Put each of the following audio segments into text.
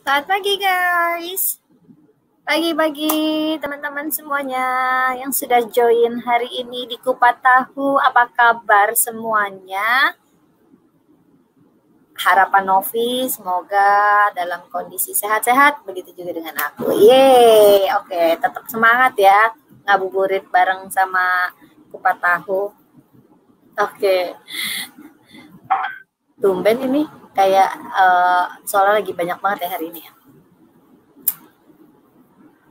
Selamat pagi guys. Pagi-pagi teman-teman semuanya yang sudah join hari ini di Kupat Tahu. Apa kabar semuanya? Harapan Novi semoga dalam kondisi sehat-sehat. Begitu juga dengan aku. Yeay, oke, tetap semangat ya. Ngabuburit bareng sama Kupat Tahu. Oke. Tumben ini kayak soalnya lagi banyak banget ya hari ini ya.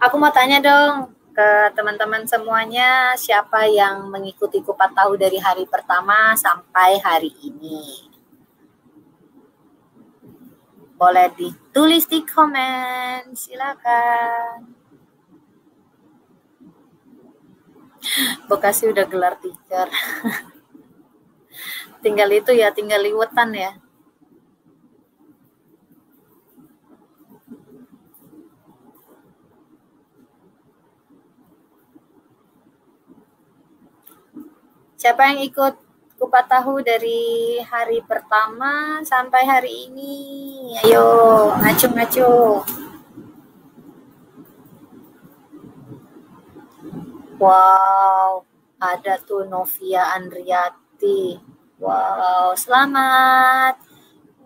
Aku mau tanya dong ke teman-teman semuanya, siapa yang mengikuti Kupat Tahu dari hari pertama sampai hari ini? Boleh ditulis di komen, silakan. Bekasi udah gelar tikar. Tinggal itu ya, tinggal liwetan ya. Siapa yang ikut Kupat Tahu dari hari pertama sampai hari ini? Ayo, ngaco-ngaco. Wow, ada tuh Novia Andriati. Wow, selamat.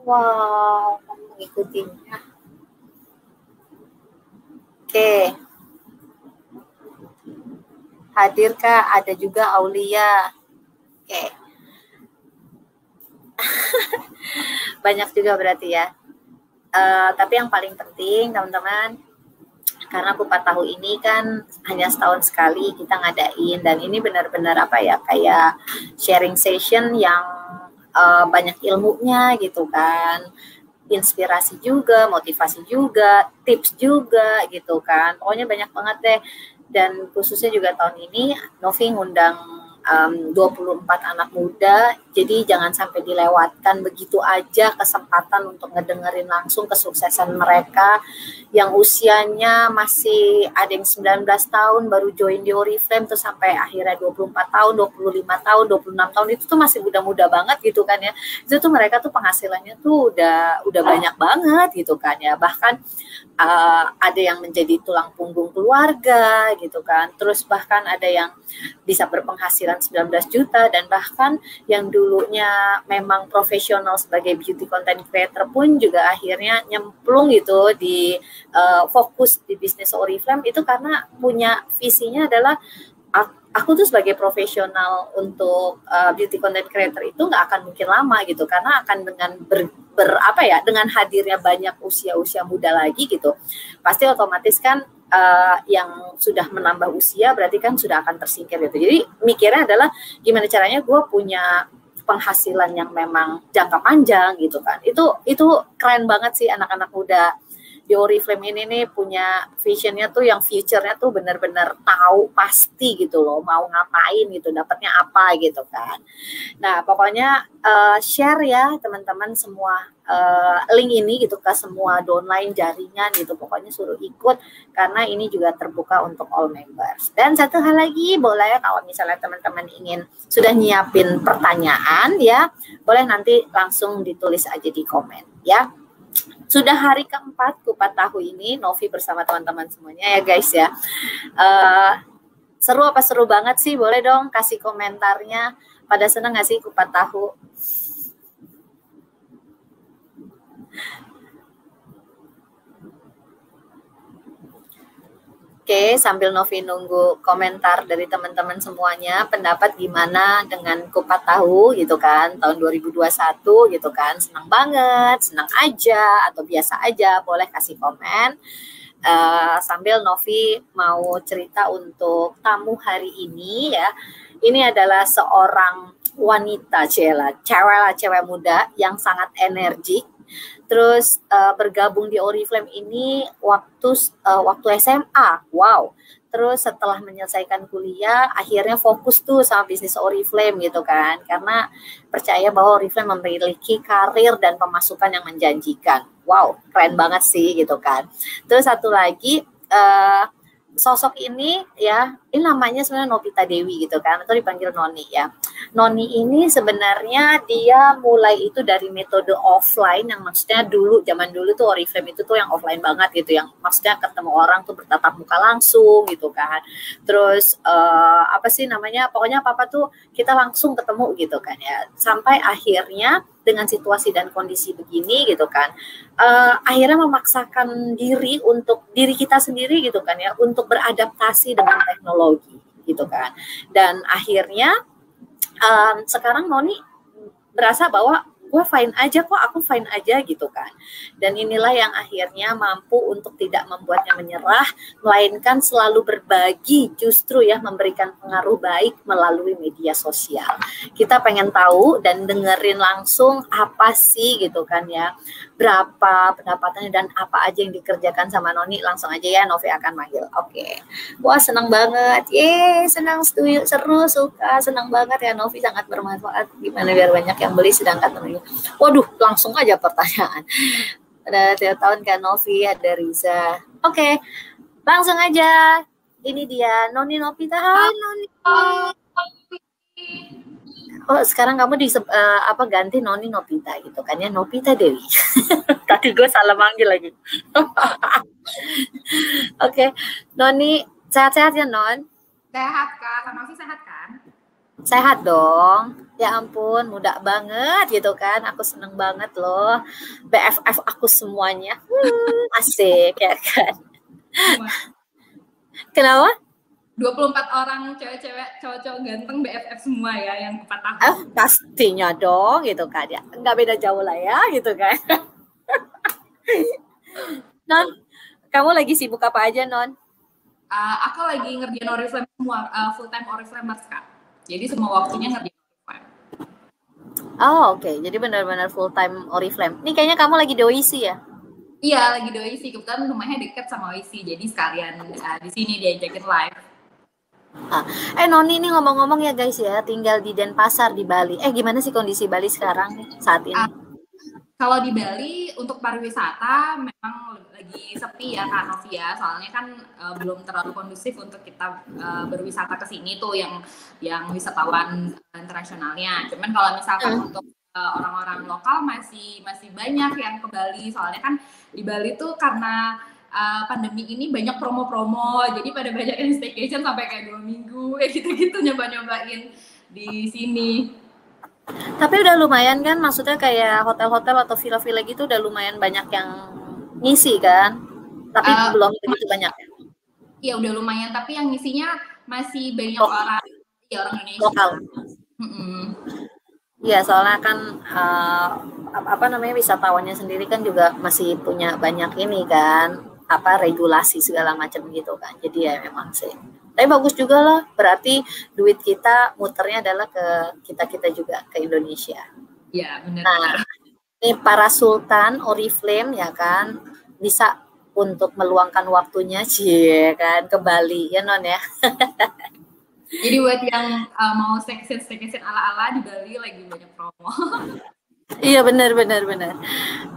Wow, kamu mengikutinya. Oke. Hadir Kak, ada juga Aulia. Oke. Banyak juga berarti ya. Tapi yang paling penting teman-teman, karena Kupat Tahu ini kan hanya setahun sekali kita ngadain, dan ini benar-benar apa ya, kayak sharing session yang banyak ilmunya gitu kan, inspirasi juga, motivasi juga, tips juga gitu kan, pokoknya banyak banget deh. Dan khususnya juga tahun ini Novi ngundang 24 anak muda, jadi jangan sampai dilewatkan begitu aja kesempatan untuk ngedengerin langsung kesuksesan mereka yang usianya masih ada yang 19 tahun baru join di Oriflame, terus sampai akhirnya 24 tahun, 25 tahun, 26 tahun, itu tuh masih muda-muda banget gitu kan ya. Itu tuh mereka tuh penghasilannya tuh udah banyak banget gitu kan ya. Bahkan ada yang menjadi tulang punggung keluarga gitu kan. Terus bahkan ada yang bisa berpenghasilan 19 juta, dan bahkan yang dulunya memang profesional sebagai beauty content creator pun juga akhirnya nyemplung gitu di fokus di bisnis Oriflame itu karena punya visinya adalah aku tuh sebagai profesional untuk beauty content creator itu nggak akan mungkin lama gitu, karena akan dengan dengan hadirnya banyak usia muda lagi gitu, pasti otomatis kan yang sudah menambah usia berarti kan sudah akan tersingkir gitu. Jadi mikirnya adalah gimana caranya gue punya penghasilan yang memang jangka panjang gitu kan. Itu keren banget sih anak-anak muda di Oriflame ini nih, punya visionnya tuh yang future-nya tuh benar-benar tahu pasti gitu loh, mau ngapain gitu, dapatnya apa gitu kan. Nah pokoknya share ya teman-teman semua link ini gitu ke semua downline jaringan gitu, pokoknya suruh ikut karena ini juga terbuka untuk all members. Dan satu hal lagi, boleh kalau misalnya teman-teman ingin sudah nyiapin pertanyaan ya, boleh nanti langsung ditulis aja di komen ya. Sudah hari keempat Kupat Tahu ini, Novi bersama teman-teman semuanya ya guys ya. Seru apa seru banget sih? Boleh dong kasih komentarnya. Pada seneng gak sih Kupat Tahu? Oke, sambil Novi nunggu komentar dari teman-teman semuanya, pendapat gimana dengan Kupat Tahu gitu kan, tahun 2021 gitu kan, senang banget, senang aja, atau biasa aja, boleh kasih komen. Sambil Novi mau cerita untuk tamu hari ini ya, ini adalah seorang wanita, cewek muda yang sangat energik. Terus bergabung di Oriflame ini waktu SMA. Wow. Terus setelah menyelesaikan kuliah, akhirnya fokus tuh sama bisnis Oriflame gitu kan. Karena percaya bahwa Oriflame memiliki karir dan pemasukan yang menjanjikan. Wow, keren banget sih gitu kan. Terus satu lagi, sosok ini ya, ini namanya sebenarnya Novita Dewi gitu kan, atau dipanggil Noni ya. Noni ini sebenarnya dia mulai itu dari metode offline, yang maksudnya dulu, zaman dulu tuh Oriflame itu tuh yang offline banget gitu, yang maksudnya ketemu orang tuh bertatap muka langsung gitu kan. Terus apa sih namanya, pokoknya apa-apa tuh kita langsung ketemu gitu kan ya. Sampai akhirnya dengan situasi dan kondisi begini gitu kan, akhirnya memaksakan diri untuk diri kita sendiri gitu kan ya, untuk beradaptasi dengan teknologi gitu kan. Dan akhirnya sekarang Noni berasa bahwa gue fine aja kok, aku fine aja gitu kan. Dan inilah yang akhirnya mampu untuk tidak membuatnya menyerah, melainkan selalu berbagi, justru ya memberikan pengaruh baik melalui media sosial. Kita pengen tahu dan dengerin langsung apa sih gitu kan ya, berapa pendapatannya dan apa aja yang dikerjakan sama Noni. Langsung aja ya, Novi akan manggil. Oke. Wah, senang banget. Senang, seru, suka, senang banget ya, Novi sangat bermanfaat. Gimana biar banyak yang beli sedangkan Noni. Waduh, langsung aja pertanyaan. Ada tiap tahun kan Novi, ada Riza. Oke, langsung aja. Ini dia Noni Novita. Hai Noni. Oh, sekarang kamu ganti Noni Novita gitu kan ya, Novita Dewi. Tadi gue salah manggil lagi. Oke, Noni sehat-sehat ya Non? Sehat Kak, Kak Novi sehat kan? Sehat dong. Ya ampun, muda banget gitu kan. Aku seneng banget loh. BFF aku semuanya. Asik ya kan. Kenapa? 24 orang cewek-cewek, cowok-cowok ganteng BFF semua ya yang 4 tahun. Pastinya dong gitu kan ya. Nggak beda jauh lah ya gitu kan. Non, kamu lagi sibuk apa aja Non? Aku lagi ngerjain Oriflame semua, full time Oriflamers Kak. Jadi semua waktunya ngerjain Oriflame. Oh oke, jadi benar-benar full time Oriflame. Ini kayaknya kamu lagi di OIC ya? Iya, lagi di OIC. Kebetulan rumahnya deket sama OIC, jadi sekalian di sini diajakin live. Noni ini ngomong-ngomong ya guys ya, tinggal di Denpasar di Bali. Gimana sih kondisi Bali sekarang saat ini? Kalau di Bali untuk pariwisata memang lagi sepi ya Kak Novia, soalnya kan belum terlalu kondusif untuk kita berwisata ke sini tuh yang wisatawan internasionalnya. Cuman kalau misalkan untuk orang-orang lokal masih banyak yang ke Bali, soalnya kan di Bali tuh karena pandemi ini banyak promo-promo, jadi pada banyak yang staycation sampai kayak 2 minggu, gitu-gitu nyoba-nyobain di sini. Tapi udah lumayan kan, maksudnya kayak hotel-hotel atau villa-villa gitu udah lumayan banyak yang ngisi kan? Tapi belum begitu banyak. Iya udah lumayan, tapi yang ngisinya masih banyak orang Indonesia. Lokal. Iya, soalnya kan wisatawannya sendiri kan juga masih punya banyak ini kan, regulasi segala macam gitu kan. Jadi ya memang sih. Tapi bagus juga lah, berarti duit kita muternya adalah ke kita juga, ke Indonesia. Iya, benar. Nah, ini para sultan Oriflame ya kan, bisa untuk meluangkan waktunya kan ke Bali ya Non ya. Jadi buat yang mau staycation ala-ala di Bali lagi banyak promo. Iya benar.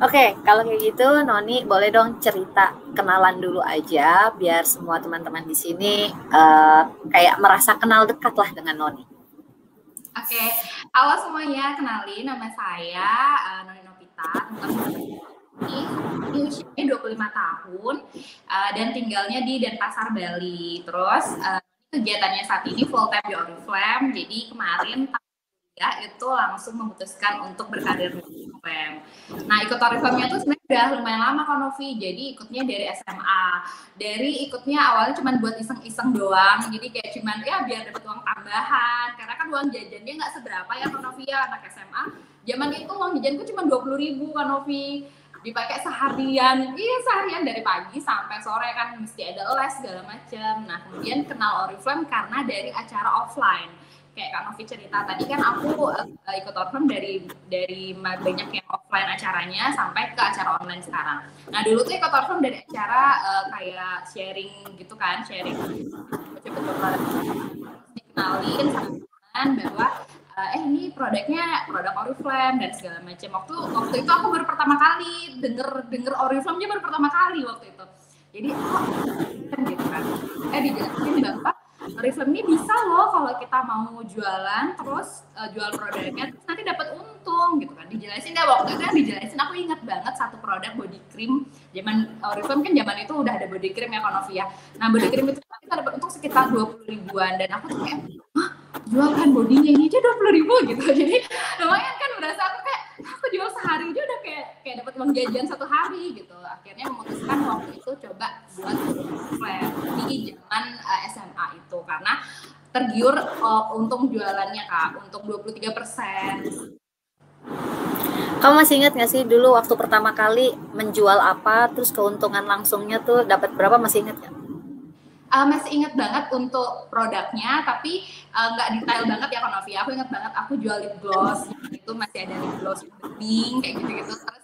Oke, kalau kayak gitu Noni boleh dong cerita kenalan dulu aja biar semua teman-teman di sini kayak merasa kenal dekat lah dengan Noni. Oke, halo semuanya, kenalin nama saya Noni Novita. Ini usianya 25 tahun dan tinggalnya di Denpasar, Bali. Terus kegiatannya saat ini full time di Oriflame. Jadi kemarin itu langsung memutuskan untuk berkarir di Oriflame. Nah, ikut Oriflame-nya tuh sebenarnya udah lumayan lama kan Novi. Jadi ikutnya dari SMA. Dari ikutnya awalnya cuma buat iseng-iseng doang. Jadi kayak cuman ya biar dapat uang tambahan. Karena kan uang jajannya nggak seberapa ya kan Novi ya, anak SMA. Zaman itu uang jajanku cuma 20.000 kan Novi. Dipakai seharian dari pagi sampai sore kan mesti ada les segala macam. Nah, kemudian kenal Oriflame karena dari acara offline. Kayak Kak Novi cerita tadi kan aku ikut Oriflame dari banyak yang offline acaranya sampai ke acara online sekarang. Nah dulu tuh ikut Oriflame dari acara kayak sharing gitu kan, sharing coba dikenalin sama teman bahwa ini produk Oriflame dan segala macam. Waktu itu aku baru pertama kali denger Oriflame-nya baru pertama kali waktu itu. Jadi gitu kan. Dijelasin bahwa Oriflame ini bisa loh kalau kita mau jualan terus jual produknya terus nanti dapat untung gitu kan. Dijelasin deh waktu itu kan dijelasin, aku ingat banget satu produk body cream. Zaman Oriflame kan zaman itu udah ada body cream ya Konovia. Nah body cream itu kita dapat untung sekitar 20 ribuan dan aku tuh kayak, hah, jualkan bodinya ini aja 20 ribu gitu. Jadi lumayan kan, berasa aku kayak aku jual sehari aja udah kayak dapat uang jajan satu hari gitu. Akhirnya memutuskan waktu itu coba buat Oriflame di zaman SMA itu karena tergiur untung jualannya Kak, untung 23%. Kamu masih ingat nggak sih dulu waktu pertama kali menjual apa, terus keuntungan langsungnya tuh dapat berapa, masih ingat nggak? Masih ingat banget untuk produknya, tapi nggak detail banget ya Konovia. Aku ingat banget aku jual lip gloss, itu masih ada lip gloss bening kayak gitu-gitu. Terus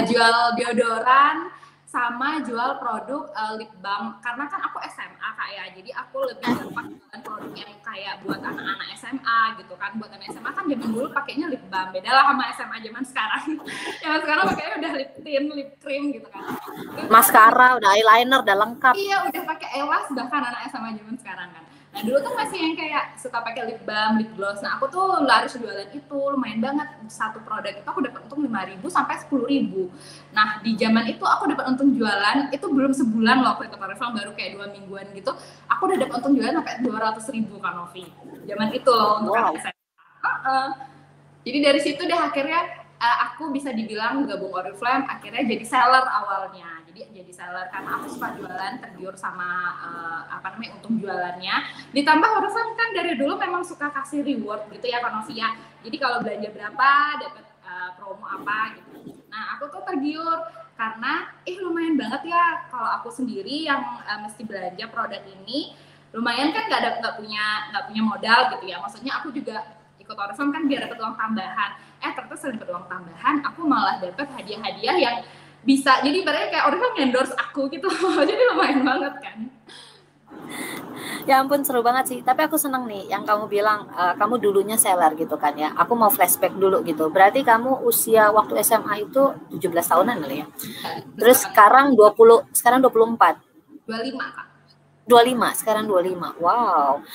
jual deodoran sama jual produk lip balm karena kan aku SMA Kak ya, jadi aku lebih gampang jualan produk yang kayak buat anak-anak SMA gitu kan. Buat anak SMA kan zaman dulu pakainya lip balm, beda lah sama SMA zaman sekarang. Yang sekarang pakainya udah lip tint, lip cream gitu kan. Maskara, udah eyeliner, udah lengkap. Iya, udah pakai elas bahkan anak SMA zaman sekarang kan. Nah dulu tuh masih yang kayak suka pakai lip balm, lip gloss. Nah aku tuh harus jualan itu, lumayan banget. Satu produk itu aku dapat untung 5.000 sampai 10.000. Nah di zaman itu aku dapat untung jualan itu belum sebulan loh, aku ikut Oriflame baru kayak 2 mingguan gitu. Aku udah dapat untung jualan sampai 200.000 kan Novi. Zaman itu loh untuk anak SMA. Jadi dari situ deh akhirnya aku bisa dibilang gabung Oriflame, akhirnya jadi seller awalnya. Jadi seller karena aku suka jualan, tergiur sama untung jualannya. Ditambah Oriflame kan dari dulu memang suka kasih reward gitu ya Konovia. Jadi kalau belanja berapa dapat promo apa gitu. Nah aku tuh tergiur karena lumayan banget ya kalau aku sendiri yang mesti belanja produk ini. Lumayan kan nggak punya modal gitu ya. Maksudnya aku juga ikut Oriflame kan biar dapat uang tambahan. Ternyata selain dapat uang tambahan, aku malah dapat hadiah-hadiah yang bisa, jadi ibaratnya kayak Oriflame endorse aku gitu. Jadi lumayan banget kan. Ya ampun, seru banget sih. Tapi aku seneng nih yang kamu bilang kamu dulunya seller gitu kan ya. Aku mau flashback dulu gitu. Berarti kamu usia waktu SMA itu 17 tahunan kali ya. Terus sekarang 24. 25 Kak. 25, sekarang 25. Wow.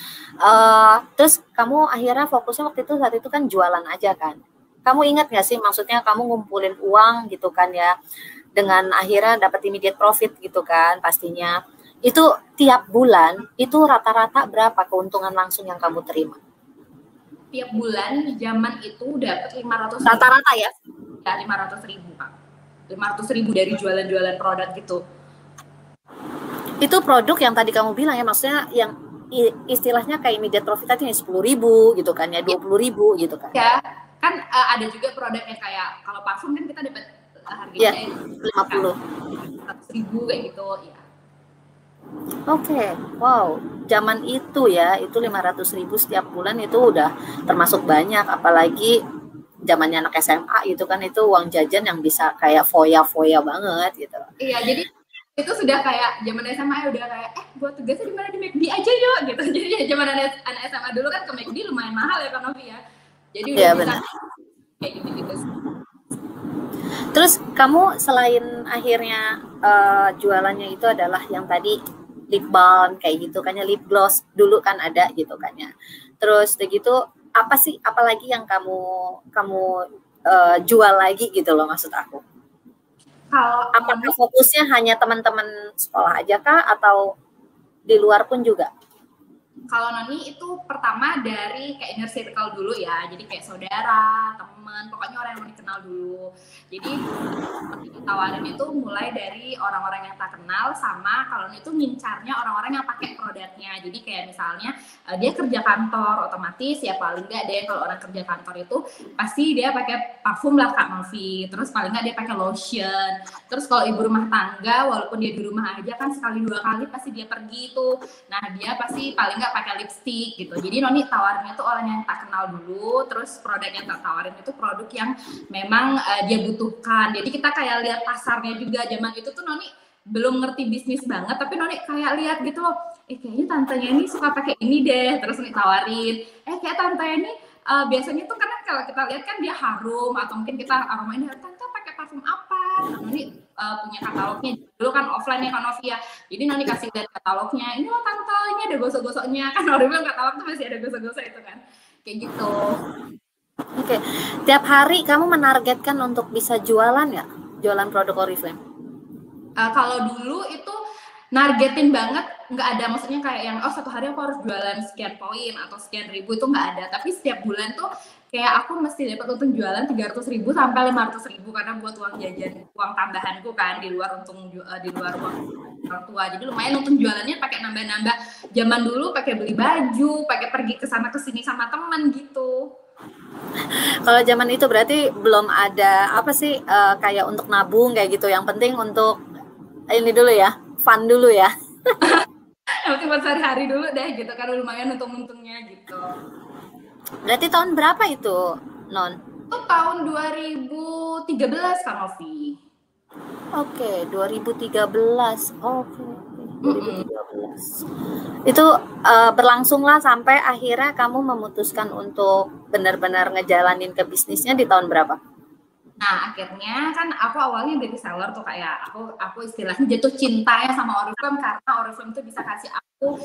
Terus kamu akhirnya fokusnya saat itu kan jualan aja kan. Kamu ingat nggak sih, maksudnya kamu ngumpulin uang gitu kan ya, dengan akhirnya dapat immediate profit gitu kan pastinya. Itu tiap bulan, itu rata-rata berapa keuntungan langsung yang kamu terima? Tiap bulan zaman itu dapat 500. Rata-rata ya? Ya 500.000 Kak. 500.000 dari jualan-jualan produk gitu. Itu produk yang tadi kamu bilang ya, maksudnya yang istilahnya kayak immediate profit tadi 10.000 gitu kan ya, 20.000 gitu kan. Ya, kan ada juga produk yang kayak kalau parfum kan kita dapat harganya ya, 50.000 kayak gitu ya. Oke, wow, zaman itu ya, itu 500.000 setiap bulan itu udah termasuk banyak, apalagi zamannya anak SMA gitu kan, itu uang jajan yang bisa kayak foya-foya banget gitu. Iya, jadi itu sudah kayak zaman SMA udah kayak buat tugasnya di mana, di McD aja yuk gitu. Jadi ya zaman anak SMA dulu kan ke McD lumayan mahal ya Kak Novi ya. Jadi udah bisa benar. Kayak gitu. Terus kamu selain akhirnya jualannya itu adalah yang tadi lip balm kayak gitu kan ya, lip gloss dulu kan ada gitu kan ya. Terus begitu apa sih, apalagi yang kamu jual lagi gitu loh, maksud aku. Apakah fokusnya hanya teman-teman sekolah aja kah atau di luar pun juga? Kalau Noni itu pertama dari kayak inner circle dulu ya, jadi kayak saudara, teman, pokoknya orang yang Noni kenal dulu. Jadi tawarin itu mulai dari orang-orang yang tak kenal, sama kalau Noni itu ngincarnya orang-orang yang pakai produknya. Jadi kayak misalnya dia kerja kantor, otomatis ya paling nggak deh kalau orang kerja kantor itu pasti dia pakai parfum lah Kak Novi. Terus paling nggak dia pakai lotion. Terus kalau ibu rumah tangga, walaupun dia di rumah aja kan sekali 2 kali pasti dia pergi tuh. Nah dia pasti paling nggak pakai lipstick gitu. Jadi Noni tawarinnya tuh orang yang tak kenal dulu, terus produk yang tak tawarin itu produk yang memang dia butuhkan. Jadi kita kayak lihat pasarnya juga. Zaman itu tuh Noni belum ngerti bisnis banget, tapi Noni kayak lihat gitu loh, kayaknya tantenya ini suka pakai ini deh, terus Noni tawarin, kayak tante ini biasanya tuh karena kalau kita lihat kan dia harum, atau mungkin kita aromain, tante pakai parfum apa? Noni punya katalognya. Dulu kan offline ya kan Novia. Jadi Noni kasih lihat katalognya. Ini loh tante, ini ada gosok-gosoknya. Kan Oriflame katalog tuh masih ada gosok-gosok itu kan. Kayak gitu. Oke. Tiap hari kamu menargetkan untuk bisa jualan ya? Jualan produk Oriflame? Kalau dulu itu nargetin banget, nggak ada, maksudnya kayak yang satu hari aku harus jualan sekian poin atau sekian ribu, itu nggak ada. Tapi setiap bulan tuh kayak aku mesti dapat untung jualan 300.000 sampai 500.000 karena buat uang jajan, uang tambahanku kan, di luar untung di luar uang orang tua. Jadi lumayan untung jualannya pakai nambah-nambah. Zaman dulu pakai beli baju, pakai pergi ke sana ke sini sama temen gitu. Kalau zaman itu berarti belum ada apa sih kayak untuk nabung kayak gitu. Yang penting untuk ini dulu ya, fun dulu ya. Yang penting buat sehari-hari dulu deh gitu, karena lumayan untung-untungnya gitu. Berarti tahun berapa itu, Non? Itu tahun 2013 kan, Novi. Oke, 2013. Oke. 2013. Itu berlangsunglah sampai akhirnya kamu memutuskan untuk benar-benar ngejalanin ke bisnisnya di tahun berapa? Nah, akhirnya kan aku awalnya dari seller tuh, kayak aku istilahnya jatuh cinta ya sama Oriflame, karena Oriflame tuh bisa kasih aku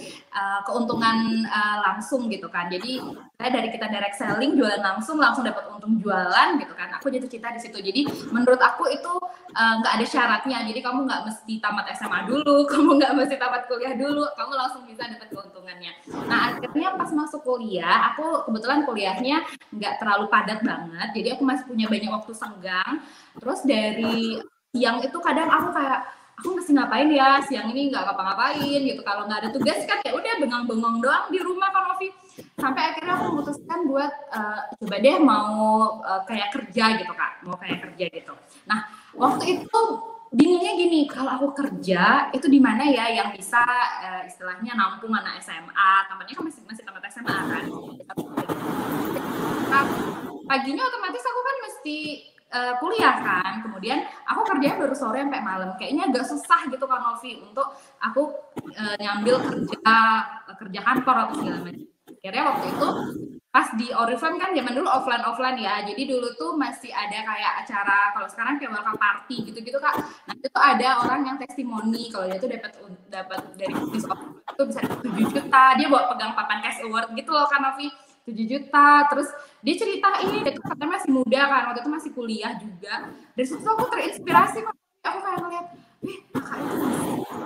keuntungan langsung gitu kan. Jadi dari kita direct selling, jualan langsung dapat untung jualan gitu kan. Aku jatuh cinta di situ. Jadi menurut aku itu nggak ada syaratnya. Jadi kamu nggak mesti tamat SMA dulu, kamu nggak mesti tamat kuliah dulu, kamu langsung bisa dapat keuntungannya. Nah, akhirnya pas masuk kuliah, aku kebetulan kuliahnya nggak terlalu padat banget, jadi aku masih punya banyak waktu senggang. Terus dari siang itu kadang aku kayak, aku mesti ngapain ya siang ini, nggak ngapa-ngapain gitu. Kalau nggak ada tugas kan ya udah bengong-bengong doang di rumah kan, Novi. Sampai akhirnya aku memutuskan buat coba deh mau kayak kerja gitu Kak, mau kayak kerja gitu. Nah, waktu itu bingungnya gini, kalau aku kerja itu di mana ya yang bisa istilahnya nampung anak SMA, tamatnya kan masih tamat SMA kan. Paginya otomatis aku kan mesti kuliah kan, kemudian aku kerjanya baru sore sampai malam, kayaknya agak susah gitu kan Novi untuk aku nyambil kerja kantor atau segala macam. Akhirnya waktu itu pas di Oriflame kan zaman dulu offline ya, jadi dulu tuh masih ada kayak acara, kalau sekarang kayak welcome party gitu Kak. Nah itu tuh ada orang yang testimoni kalau dia tuh dapat dari bisnis itu bisa 7 juta, dia bawa pegang papan cash award gitu loh kan Novi, 7 juta. Terus dia ceritain, dia tuh katanya masih muda kan, waktu itu masih kuliah juga. Dari situ aku terinspirasi, aku kayak ngeliat, kakak itu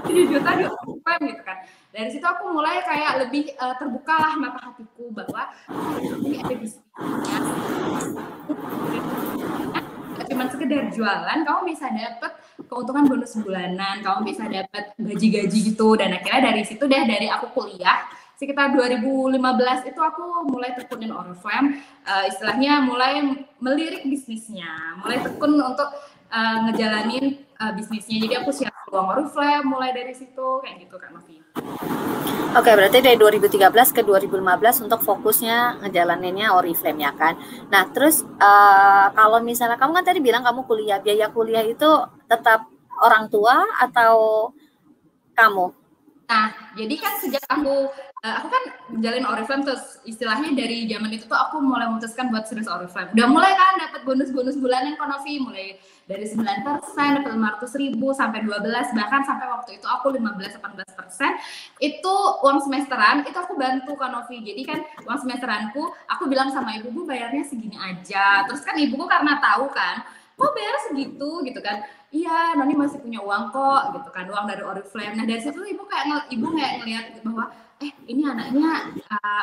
7 juta di Oriflame gitu kan. Dari situ aku mulai kayak lebih terbukalah mata hatiku bahwa ini ada bisnisnya. Gak cuma sekedar jualan, kamu bisa dapat keuntungan bonus bulanan, kamu bisa dapat gaji-gaji gitu. Dan akhirnya dari situ deh, dari aku kuliah sekitar 2015 itu aku mulai tekunin Oriflame, istilahnya mulai melirik bisnisnya, mulai tekun untuk ngejalanin bisnisnya. Jadi aku siap peluang Oriflame mulai dari situ kayak gitu Kak Novi. Oke, berarti dari 2013 ke 2015 untuk fokusnya ngejalaninnya Oriflame ya kan. Nah, terus kalau misalnya kamu kan tadi bilang kamu kuliah, biaya kuliah itu tetap orang tua atau kamu? Nah, jadi kan sejak aku kan menjalin Oriflame, terus istilahnya dari zaman itu tuh aku mulai memutuskan buat serius Oriflame. Udah mulai kan dapat bonus-bonus bulanan kan Novi, mulai dari 9%, dapat 500.000 sampai 12, bahkan sampai waktu itu aku 15-18%. Itu uang semesteran, itu aku bantu kan Novi. Jadi kan uang semesteranku, aku bilang sama ibu, Bu bayarnya segini aja. Terus kan ibuku karena tahu kan, kok bayar segitu gitu kan. Iya, Noni masih punya uang kok gitu kan, uang dari Oriflame. Nah dari situ ibu kayak ngeliat bahwa ini anaknya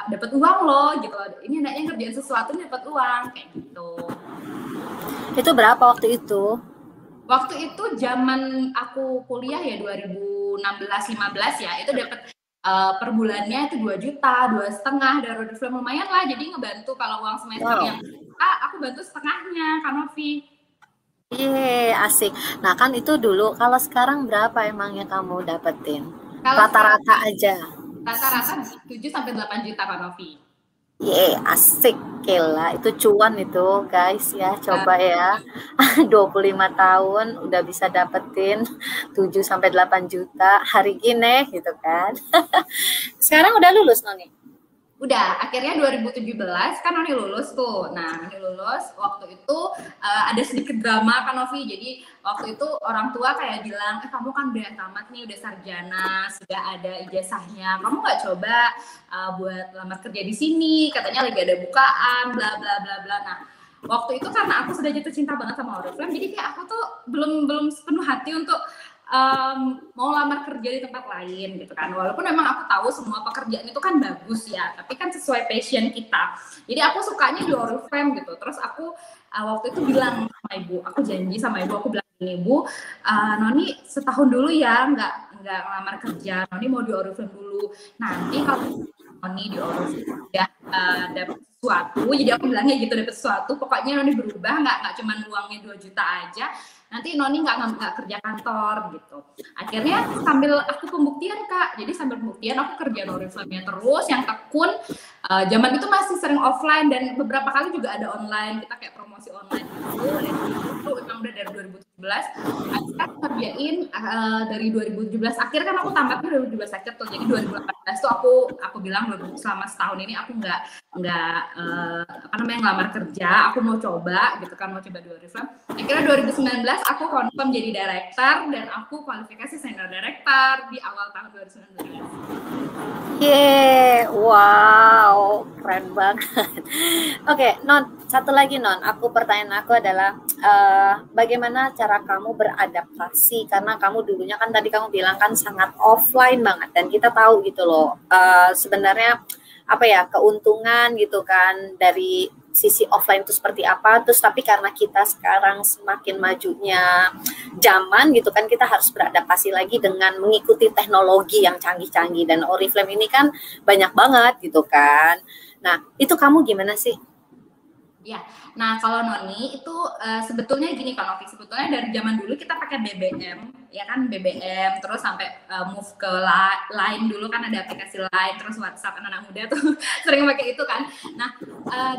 dapat uang loh gitu, ini anaknya ngerjain sesuatu dapat uang kayak gitu. Itu berapa waktu itu? Waktu itu zaman aku kuliah ya 2016-15 ya, itu dapat per bulannya itu 2 juta, 2,5 dari Oriflame, lumayan lah. Jadi ngebantu kalau uang semester yang aku bantu setengahnya kan Novi. Asik. Nah kan itu dulu, kalau sekarang berapa emang yang kamu dapetin? Kalau Rata-rata aja. Rata-rata 7-8 juta kan Novi. Asik, gila. Itu cuan itu guys ya, coba ya. 25 tahun udah bisa dapetin 7-8 juta hari gini gitu kan. Sekarang udah lulus Noni? Udah, akhirnya 2017 kan Noni lulus tuh. Nah, Noni lulus waktu itu ada sedikit drama kan Novi. Jadi waktu itu orang tua kayak bilang, kamu kan udah tamat nih, udah sarjana, sudah ada ijazahnya. Kamu nggak coba buat lamar kerja di sini? Katanya lagi ada bukaan, bla bla bla bla. Nah, waktu itu karena aku sudah jatuh cinta banget sama Oriflame, jadi kayak aku tuh belum sepenuh hati untuk mau lamar kerja di tempat lain gitu kan. Walaupun memang aku tahu semua pekerjaan itu kan bagus ya, tapi kan sesuai passion kita. Jadi aku sukanya di Oriflame gitu. Terus aku waktu itu bilang sama ibu, aku janji sama ibu, aku bilang gini, Bu, Noni setahun dulu ya, nggak ngelamar kerja. Noni mau di Oriflame dulu. Nanti kalau Noni di Oriflame ya dapat sesuatu, jadi aku bilangnya gitu, dapat sesuatu. Pokoknya Noni berubah, nggak cuma uangnya 2 juta aja. Nanti Noni nggak kerja kantor gitu. Akhirnya sambil aku pembuktian Kak, jadi sambil pembuktian aku kerja Oriflame-nya terus, yang tekun. Zaman itu masih sering offline dan beberapa kali juga ada online, kita kayak promosi online gitu. Dan itu memang udah dari 2017. Akhirnya kerjain dari 2017 akhir kan aku tamatnya 2017 akhir tuh, jadi 2018 tuh aku bilang selama setahun ini aku nggak ngelamar kerja, aku mau coba gitu kan, mau coba di Oriflame. Akhirnya 2019 aku confirm jadi director dan aku kualifikasi senior director di awal tahun 2019. Yeay, wow, keren banget. Oke, Non, satu lagi Non, pertanyaan aku adalah bagaimana cara kamu beradaptasi, karena kamu dulunya kan tadi kamu bilang kan sangat offline banget, dan kita tahu gitu loh sebenarnya apa ya, keuntungan gitu kan dari sisi offline itu seperti apa. Terus tapi karena kita sekarang semakin majunya zaman gitu kan, kita harus beradaptasi lagi dengan mengikuti teknologi yang canggih-canggih, dan Oriflame ini kan banyak banget gitu kan. Nah, itu kamu gimana sih? Ya, nah kalau Noni itu sebetulnya gini Kak Novi, sebetulnya dari zaman dulu kita pakai BBM, ya kan, BBM, terus sampai move ke Line dulu kan, ada aplikasi Line, terus WhatsApp, anak-anak muda tuh sering pakai itu kan. Nah,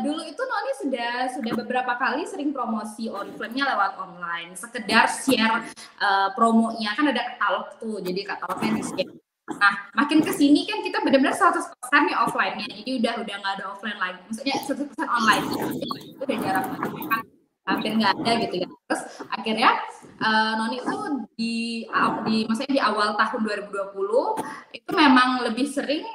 dulu itu Noni sudah beberapa kali sering promosi Oriflame-nya lewat online, sekedar share promonya, kan ada katalog tuh, jadi katalognya di-share. Nah, makin kesini kan kita benar-benar 100% nih offline-nya, jadi udah nggak ada offline lagi, maksudnya 100% online, itu udah jarang banget kan, hampir nggak ada gitu ya. Terus akhirnya Noni itu maksudnya di awal tahun 2020 itu memang lebih sering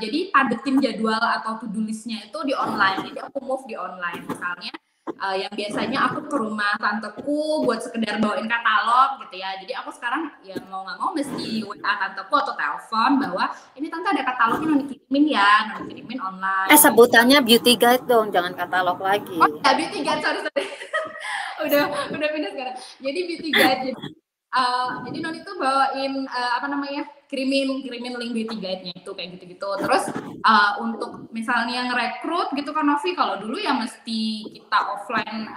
jadi padetin jadwal atau to-do list-nya itu di online, jadi aku move di online. Misalnya yang biasanya aku ke rumah tanteku buat sekedar bawain katalog gitu ya, jadi aku sekarang ya mau nggak mau mesti WA tanteku atau telepon bahwa ini tante ada katalognya, Noni kirimin ya, Noni kirimin online. Sebutannya beauty guide dong, jangan katalog lagi. Oh ya, beauty guide, sorry udah pindah sekarang, jadi beauty guide. Jadi Noni tuh bawain kirimin link beauty guide-nya itu kayak gitu-gitu. Terus untuk misalnya ngerekrut gitu kan Novi, kalau dulu ya mesti kita offline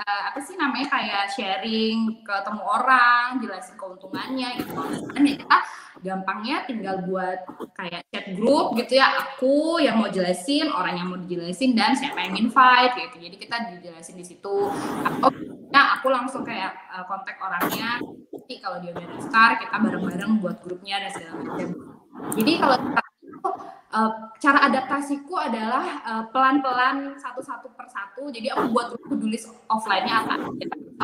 kayak sharing, ketemu orang, jelasin keuntungannya gitu. Dan ya kita gampangnya tinggal buat kayak chat group gitu ya, aku yang mau jelasin, orang yang mau dijelasin, dan siapa yang invite gitu. Jadi kita dijelasin di situ. Aku langsung kayak kontak orangnya, nanti kalau dia udah daftar kita bareng-bareng buat grupnya dan segala macam. Jadi kalau cara adaptasiku adalah pelan-pelan satu persatu. Jadi aku buat tulis offline-nya apa,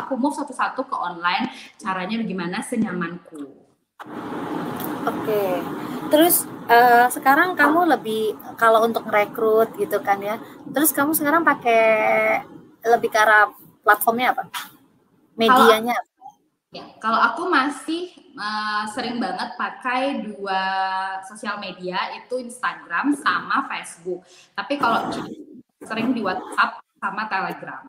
aku move satu-satu ke online, caranya bagaimana senyamanku. Oke. Terus sekarang kamu lebih, kalau untuk merekrut gitu kan ya, terus kamu sekarang pakai lebih ke arah platformnya apa? Medianya? Kalau aku masih sering banget pakai 2 sosial media, itu Instagram sama Facebook. Tapi kalau sering di WhatsApp sama Telegram.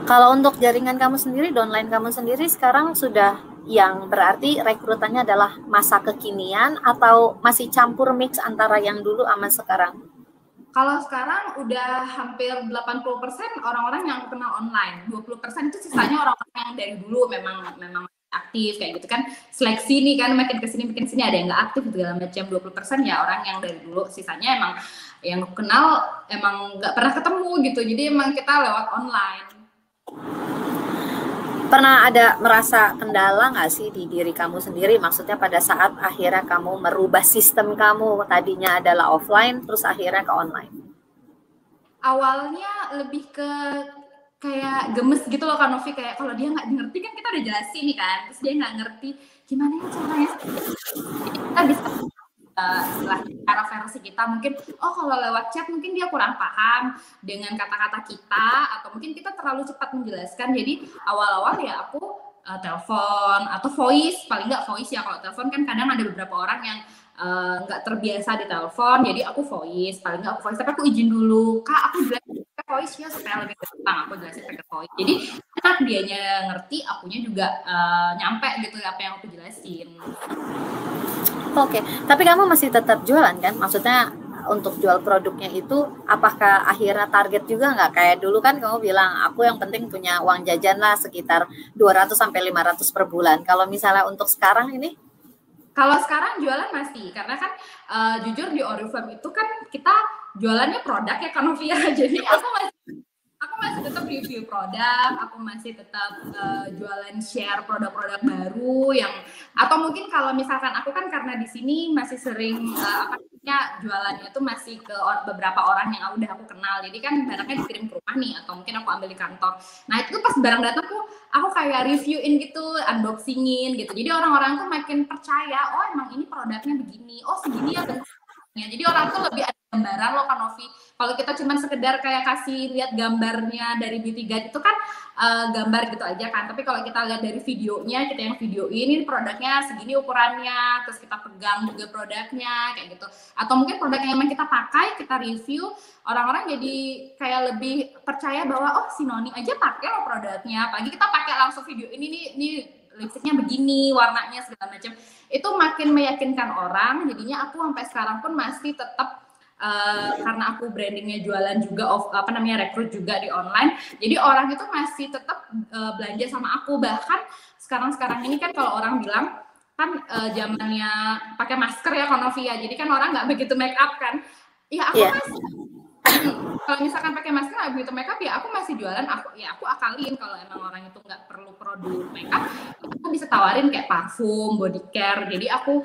Kalau untuk jaringan kamu sendiri, downline kamu sendiri sekarang sudah yang berarti rekrutannya adalah masa kekinian atau masih campur mix antara yang dulu sama sekarang? Kalau sekarang udah hampir 80% orang-orang yang kenal online, 20% itu sisanya orang-orang yang dari dulu memang aktif kayak gitu kan. Seleksi nih kan, makin kesini ada yang nggak aktif segala macam. 20% ya orang yang dari dulu, sisanya emang yang kenal emang nggak pernah ketemu gitu. Jadi emang kita lewat online. Pernah ada merasa kendala nggak sih di diri kamu sendiri? Maksudnya pada saat akhirnya kamu merubah sistem kamu, tadinya adalah offline, terus akhirnya ke online. Awalnya lebih ke kayak gemes gitu loh Kak Novi, kayak kalau dia nggak ngerti kan kita udah jelasin nih kan, terus dia nggak ngerti gimana ya caranya. Jadi kita bisa setelah cara versi kita mungkin kalau lewat chat mungkin dia kurang paham dengan kata-kata kita, atau mungkin kita terlalu cepat menjelaskan. Jadi awal-awal ya aku telepon atau voice, paling nggak voice ya. Kalau telepon kan kadang ada beberapa orang yang nggak terbiasa di telepon, jadi aku voice, paling nggak aku voice, tapi aku izin dulu, Kak aku jelasin pakai voice ya supaya lebih gampang, aku jelasin pakai voice. Jadi enak, dianya ngerti, akunya juga nyampe gitu apa yang aku jelasin. Oke, tapi kamu masih tetap jualan kan? Maksudnya untuk jual produknya itu, apakah akhirnya target juga nggak? Kayak dulu kan kamu bilang, aku yang penting punya uang jajan lah sekitar 200-500 per bulan. Kalau misalnya untuk sekarang ini? Kalau sekarang jualan masih, karena kan jujur di Oriflame itu kan kita jualannya produk ya Kak Novia. Jadi aku masih tetap review produk, aku masih tetap jualan share produk-produk baru yang, atau mungkin kalau misalkan aku kan karena di sini masih sering jualannya itu masih ke beberapa orang yang udah aku kenal, jadi kan barangnya dikirim ke rumah nih, atau mungkin aku ambil di kantor. Nah itu pas barang datang aku kayak reviewin gitu, unboxingin gitu, jadi orang-orang tuh makin percaya, oh emang ini produknya begini, oh segini ya bentuknya. Jadi orang tuh lebih ada gambaran loh Kak Novi. Kalau kita cuma sekedar kayak kasih lihat gambarnya dari beauty guide itu kan gambar gitu aja kan. Tapi kalau kita lihat dari videonya, kita yang videoin ini produknya segini ukurannya, terus kita pegang juga produknya kayak gitu. Atau mungkin produk yang memang kita pakai, kita review, orang-orang jadi kayak lebih percaya bahwa oh si Noni aja pakai loh produknya. Apalagi kita pakai langsung video ini nih lipstiknya begini, warnanya segala macam. Itu makin meyakinkan orang. Jadinya aku sampai sekarang pun masih tetap karena aku brandingnya jualan juga, rekrut juga di online, jadi orang itu masih tetap belanja sama aku. Bahkan sekarang ini kan kalau orang bilang kan zamannya pakai masker ya Konovia, jadi kan orang nggak begitu make up kan, ya aku masih kalau misalkan pakai masker nggak begitu make up, ya aku masih jualan. Aku akalin kalau emang orang itu nggak perlu produk make up, aku bisa tawarin kayak parfum, body care. Jadi aku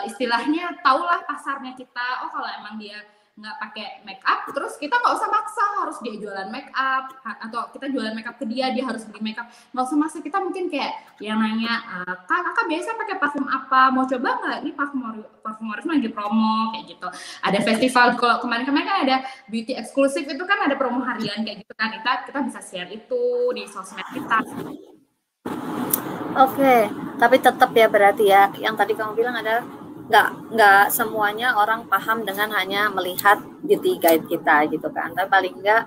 istilahnya tahulah pasarnya kita. Oh kalau emang dia nggak pakai make up, terus kita nggak usah maksa harus dia jualan make up, atau kita jualan make up ke dia harus beli make up. Nggak usah maksa. Kita mungkin kayak yang nanya, kakak biasa pakai parfum apa, mau coba nggak? Ini parfum Oriflame lagi promo kayak gitu. Ada festival, kalau kemarin-kemarin kan ada beauty eksklusif, itu kan ada promo harian kayak gitu kan. Kita bisa share itu di sosmed kita. Oke, tapi tetap ya berarti ya, yang tadi kamu bilang adalah nggak semuanya orang paham dengan hanya melihat beauty guide kita gitu kan. Tapi paling nggak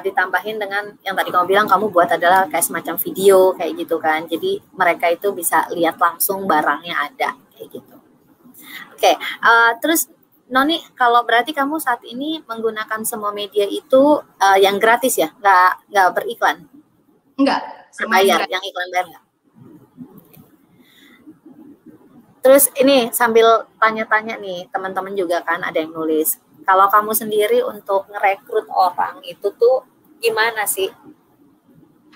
ditambahin dengan yang tadi kamu bilang kamu buat adalah kayak semacam video kayak gitu kan. Jadi mereka itu bisa lihat langsung barangnya ada kayak gitu. Oke, terus Noni, kalau berarti kamu saat ini menggunakan semua media itu yang gratis ya, nggak beriklan? Enggak, berbayar, yang iklan bayar nggak? Terus ini sambil tanya-tanya nih, teman-teman juga kan ada yang nulis, kalau kamu sendiri untuk ngerekrut orang itu tuh gimana sih?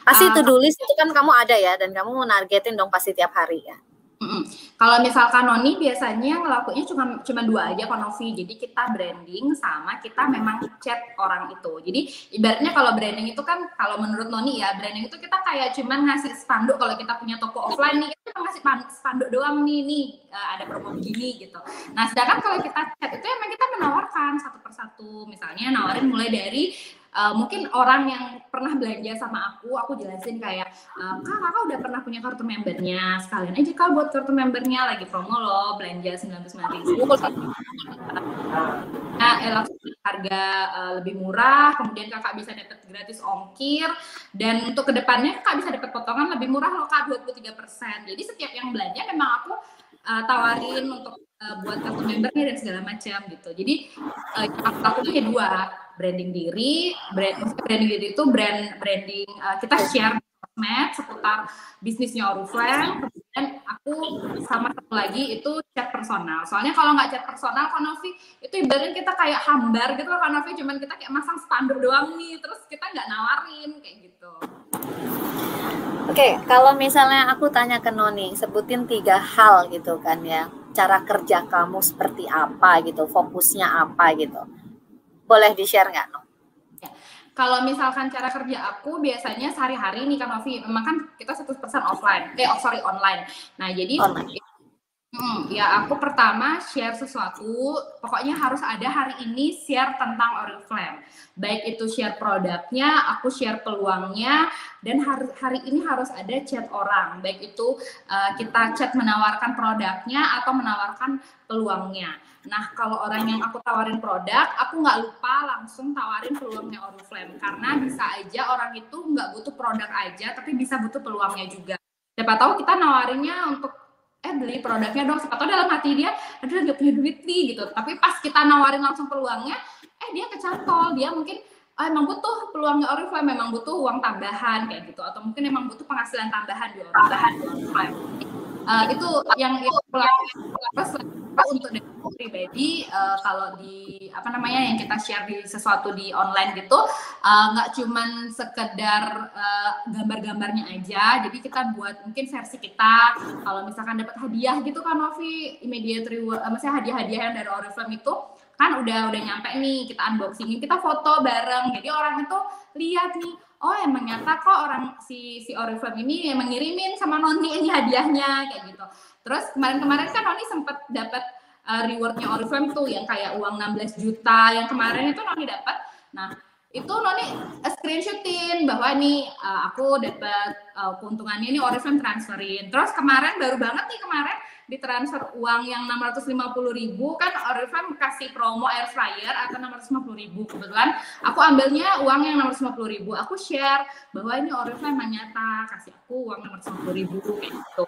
Pasti to-do list itu kan kamu ada ya, dan kamu nargetin dong pasti tiap hari ya. Kalau misalkan Noni biasanya ngelakuinnya cuma dua aja Konovi. Jadi kita branding sama kita memang chat orang itu. Jadi ibaratnya kalau branding itu kan, kalau menurut Noni ya, branding itu kita kayak cuman ngasih spanduk. Kalau kita punya toko offline nih, kita ngasih spanduk doang nih ada promo begini gitu. Nah sedangkan kalau kita chat itu emang kita menawarkan satu persatu. Misalnya nawarin mulai dari mungkin orang yang pernah belanja sama aku jelasin kayak, kakak udah pernah punya kartu membernya, sekalian aja kak buat kartu membernya lagi promo loh, belanja 99.000 langsung harga lebih murah, kemudian kakak bisa dapat gratis ongkir, dan untuk kedepannya kakak bisa dapat potongan lebih murah loh kak, 23%. Jadi setiap yang belanja memang aku tawarin untuk buat kartu membernya dan segala macam gitu. Jadi aku punya dua, branding diri itu branding kita share sosmed seputar bisnisnya Oriflame. Kemudian aku sama satu lagi itu chat personal. Soalnya kalau nggak chat personal, Konovi itu ibaratnya kita kayak hambar gitu loh Konovi, cuman kita kayak masang spanduk doang nih, terus kita nggak nawarin kayak gitu. Oke, kalau misalnya aku tanya ke Noni, sebutin 3 hal gitu kan ya, cara kerja kamu seperti apa gitu, fokusnya apa gitu. Boleh di-share nggak, No? Ya. Kalau misalkan cara kerja aku biasanya sehari-hari nih kan Novi, memang kan kita 100% offline, online. Nah jadi Online. ya aku pertama share sesuatu, pokoknya harus ada hari ini share tentang Oriflame. Baik itu share produknya, aku share peluangnya, dan hari ini harus ada chat orang. Baik itu kita chat menawarkan produknya atau menawarkan peluangnya. Nah, kalau orang yang aku tawarin produk, aku nggak lupa langsung tawarin peluangnya Oriflame. Karena bisa aja orang itu nggak butuh produk aja, tapi bisa butuh peluangnya juga. Siapa tahu kita nawarinnya untuk beli produknya dong, siapa tahu dalam hati dia aduh nggak punya duit nih gitu, tapi pas kita nawarin langsung peluangnya dia kecantol, dia mungkin emang butuh peluangnya Oriflame, memang butuh uang tambahan kayak gitu, atau mungkin emang butuh penghasilan tambahan di Oriflame. Itu yang terus untuk pribadi, kalau di yang kita share di sesuatu di online gitu, nggak cuman sekedar gambar-gambarnya aja, jadi kita buat mungkin versi kita, kalau misalkan dapat hadiah gitu kan Novi, immediate reward, maksudnya hadiah-hadiah yang dari Oriflame itu kan udah nyampe nih, kita unboxingin, kita foto bareng, jadi orang itu lihat nih, oh emang nyata kok orang si Oriflame ini emang ngirimin sama Noni ini hadiahnya kayak gitu. Terus kemarin kan Noni sempat dapat rewardnya Oriflame tuh yang kayak uang 16 juta yang kemarin itu Noni dapat. Nah itu Noni screenshotin bahwa nih aku dapat keuntungannya ini Oriflame transferin. Terus baru banget nih kemarin ditransfer uang yang 650.000 kan Oriflame kasih promo air fryer atau 650.000, kebetulan aku ambilnya uang yang 650.000, aku share bahwa ini Oriflame nyata kasih aku uang 650.000 gitu.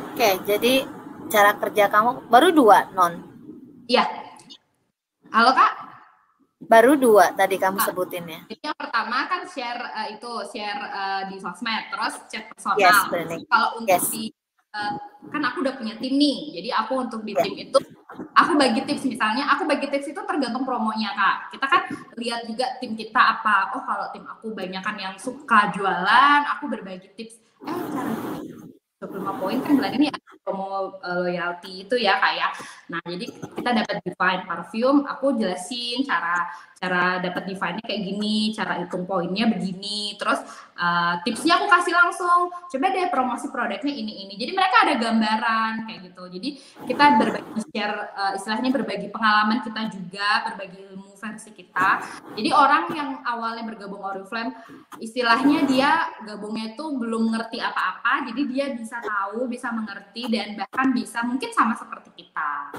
Oke, jadi cara kerja kamu baru 2, Non? Iya. Halo Kak? Baru 2 tadi kamu sebutinnya. Jadi yang pertama kan share di sosmed, terus chat personal. Yes, kalau untuk kan aku udah punya tim nih, jadi aku untuk di tim itu aku bagi tips, misalnya aku bagi tips itu tergantung promonya Kak. Kita kan lihat juga tim kita apa, oh kalau tim aku banyakan yang suka jualan, aku berbagi tips cara 25 poin kan bulan ini ada promo loyalty itu ya Kak ya. Nah jadi kita dapat define parfum, aku jelasin cara dapat define-nya kayak gini, cara hitung poinnya begini, terus tipsnya aku kasih langsung, coba deh promosi produknya ini. Jadi mereka ada gambaran kayak gitu. Jadi kita berbagi share, istilahnya berbagi pengalaman kita juga, berbagi ilmu versi kita. Jadi orang yang awalnya bergabung Oriflame, istilahnya dia gabungnya itu belum ngerti apa-apa, jadi dia bisa tahu, bisa mengerti, dan bahkan bisa mungkin sama seperti kita.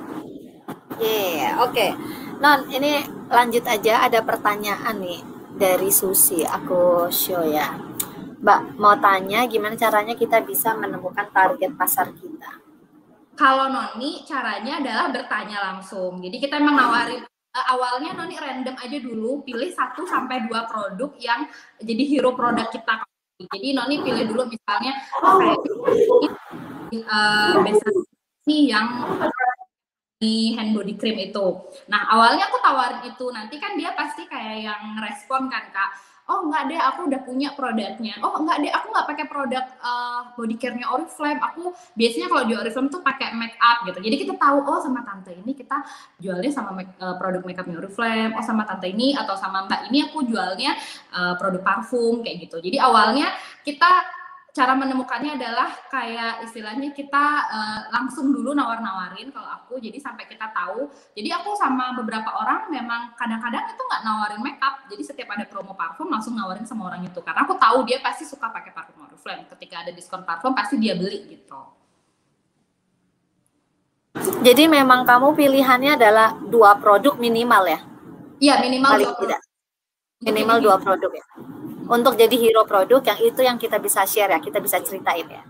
Oke. Non, ini lanjut aja, ada pertanyaan nih dari Susi, aku show ya. Mbak, mau tanya gimana caranya kita bisa menemukan target pasar kita? Kalau Noni, caranya adalah bertanya langsung. Jadi kita emang nawarin, awalnya Noni random aja dulu, pilih 1-2 produk yang jadi hero produk kita. Jadi Noni pilih dulu misalnya, ini yang di hand body cream itu. Nah awalnya aku tawarin itu, nanti kan dia pasti kayak yang respon kan Kak, oh enggak deh aku udah punya produknya, oh enggak deh aku nggak pakai produk body care-nya Oriflame, aku biasanya kalau di Oriflame tuh pakai make up gitu. Jadi kita tahu, oh sama tante ini kita jualnya sama produk make upnya Oriflame, oh sama tante ini atau sama mbak ini aku jualnya produk parfum kayak gitu. Jadi awalnya kita cara menemukannya adalah kayak istilahnya kita langsung dulu nawarin kalau aku, jadi sampai kita tahu. Jadi aku sama beberapa orang memang kadang-kadang itu nggak nawarin makeup, jadi setiap ada promo parfum langsung nawarin sama orang itu, karena aku tahu dia pasti suka pakai parfum Oriflame, ketika ada diskon parfum pasti dia beli gitu. Jadi memang kamu pilihannya adalah 2 produk minimal ya? Iya minimal 2 produk. Minimal 2 produk ya? Untuk jadi hero produk yang itu yang kita bisa share ya, kita bisa ceritain ya.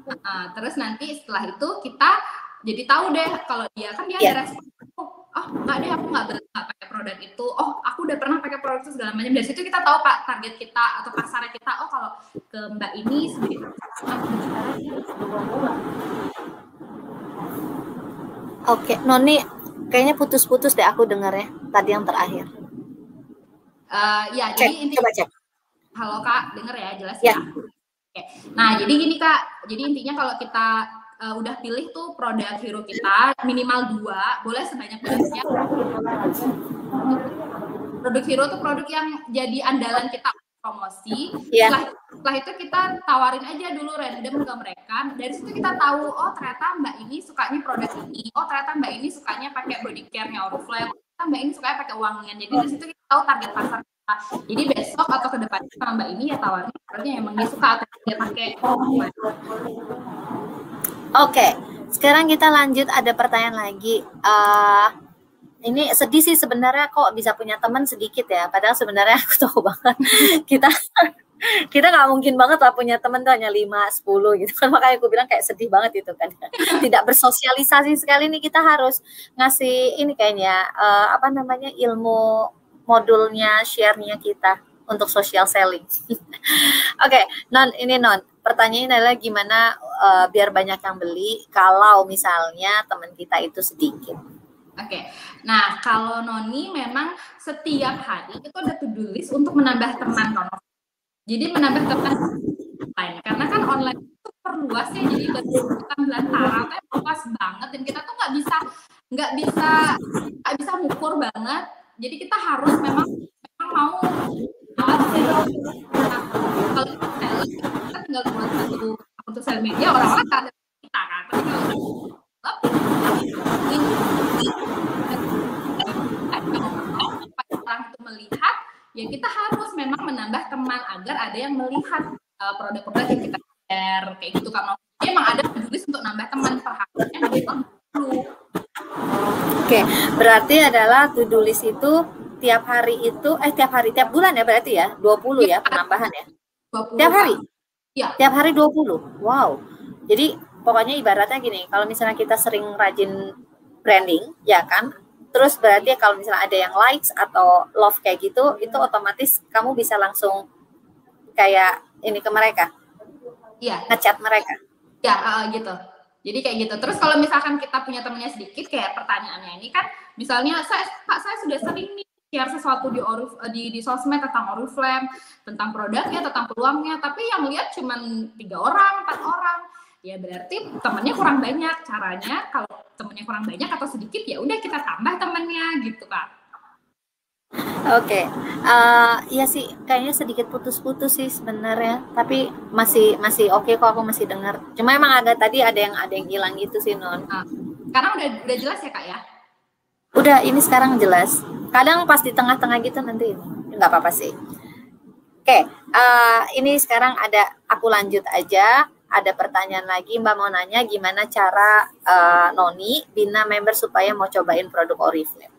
Terus nanti setelah itu kita jadi tahu deh kalau dia kan dia ada respon, oh enggak deh aku nggak pakai produk itu, oh aku udah pernah pakai produk itu segala macam. Dari situ kita tahu Pak target kita atau pasarnya kita, oh kalau ke mbak ini Oke, Noni kayaknya putus-putus deh aku dengarnya tadi yang terakhir. Ya jadi ini coba cek. Halo Kak, denger ya, jelas ya? Oke. Nah, jadi gini Kak, jadi intinya kalau kita udah pilih tuh produk hero kita, minimal 2, boleh sebanyak-banyaknya. Produk hero tuh produk yang jadi andalan kita promosi. Setelah itu kita tawarin aja dulu random ke mereka. Dari situ kita tahu, oh ternyata Mbak ini sukanya produk ini, oh ternyata Mbak ini sukanya pakai body care-nya Oriflame, ternyata Mbak ini sukanya pakai wangian. Jadi dari situ kita tahu target pasar kita. Jadi besok atau ke depannya sama Mbak ini ya tawarin produknya emang dia suka atau dia pakai. Oke, sekarang kita lanjut, ada pertanyaan lagi. Ini sedih sih sebenarnya, kok bisa punya teman sedikit ya, padahal sebenarnya aku tahu banget kita nggak mungkin banget lah punya teman tuh hanya 5-10 gitu kan, makanya aku bilang kayak sedih banget itu kan. Tidak bersosialisasi sekali nih, kita harus ngasih ini kayaknya ilmu modulnya, share-nya kita untuk social selling. Oke, Non, pertanyaannya adalah gimana biar banyak yang beli kalau misalnya teman kita itu sedikit. Oke, nah kalau Noni memang setiap hari itu ada to-do list untuk menambah teman kan. Jadi menambah teman online, karena kan online itu perluas ya, jadi bukan belantara, tapi luas banget dan kita tuh nggak bisa ngukur banget. Jadi kita harus memang mau kalau kita tinggal buat satu akun sosial media, orang-orang kan ada kita kan, tapi kalau orang itu melihat, ya kita harus memang menambah teman agar ada yang melihat produk-produk yang kita share kayak gitu kan. Emang ada tulis untuk nambah teman perhatiannya memang perlu. Oke, berarti adalah to-do list itu tiap bulan ya berarti ya? 20 ya penambahan ya? 20. Tiap hari? Iya. Tiap hari 20. Wow. Jadi pokoknya ibaratnya gini, kalau misalnya kita sering rajin branding, ya kan? Terus berarti kalau misalnya ada yang likes atau love kayak gitu, itu otomatis kamu bisa langsung kayak ini ke mereka. Iya. Ngechat mereka. Ya, gitu. Jadi kayak gitu. Terus kalau misalkan kita punya temennya sedikit, kayak pertanyaannya ini kan, misalnya saya sudah sering nih share sesuatu di sosmed tentang Oriflame, tentang produknya, tentang peluangnya, tapi yang lihat cuma 3 orang, 4 orang. Ya berarti temennya kurang banyak. Caranya kalau temennya kurang banyak atau sedikit, ya udah kita tambah temennya gitu Kak. Oke, iya sih, kayaknya sedikit putus-putus sih sebenarnya, tapi masih oke kok, aku masih dengar. Cuma emang agak tadi ada yang hilang gitu sih Non. Sekarang udah jelas ya Kak ya? Udah, ini sekarang jelas. Kadang pas di tengah-tengah gitu nanti nggak apa-apa sih. Oke, ini sekarang aku lanjut aja. Ada pertanyaan lagi, Mbak mau nanya gimana cara Noni bina member supaya mau cobain produk Oriflame.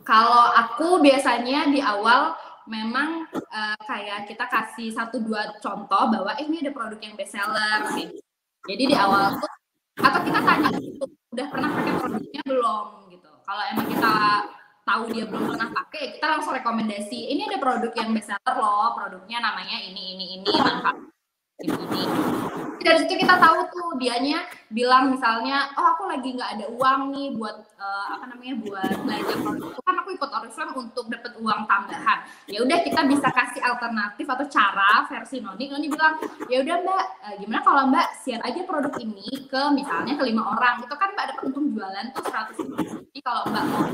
Kalau aku biasanya di awal memang kayak kita kasih 1-2 contoh bahwa ini ada produk yang best seller. Jadi di awal tuh atau kita tanya udah pernah pakai produknya belum gitu. Kalau emang kita tahu dia belum pernah pakai, kita langsung rekomendasi. Ini ada produk yang best seller loh, produknya namanya ini manfaat ini. Dari situ kita tahu tuh dianya bilang misalnya, oh aku lagi nggak ada uang nih buat buat belanja produk itu, kan aku ikut Oriflame untuk dapat uang tambahan. Ya udah kita bisa kasih alternatif atau cara versi Noni bilang, ya udah Mbak, gimana kalau Mbak share aja produk ini ke misalnya ke 5 orang, itu kan Mbak dapat untung jualan tuh 100. Jadi kalau Mbak mau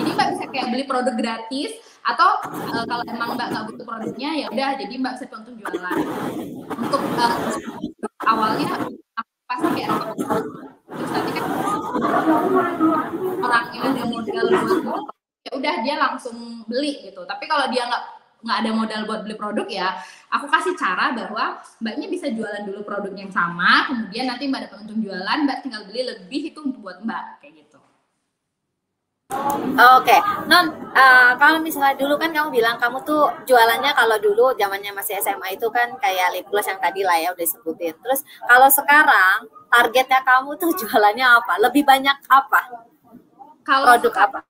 jadi Mbak bisa kayak beli produk gratis, atau kalau emang Mbak nggak butuh produknya ya udah jadi Mbak bisa untung jualan. Untuk awalnya aku pasti kayak terus nanti kan orangnya ada modal buat ya udah dia langsung beli gitu. Tapi kalau dia nggak ada modal buat beli produk, ya aku kasih cara bahwa Mbaknya bisa jualan dulu produk yang sama, kemudian nanti Mbak dapat untung jualan, Mbak tinggal beli lebih itu buat Mbak kayak gitu. Oke, Non, kalau misalnya dulu kan kamu bilang kamu tuh jualannya kalau dulu zamannya masih SMA itu kan kayak lip gloss yang tadi lah ya udah disebutin. Terus kalau sekarang targetnya kamu tuh jualannya apa? Lebih banyak apa? Produk apa?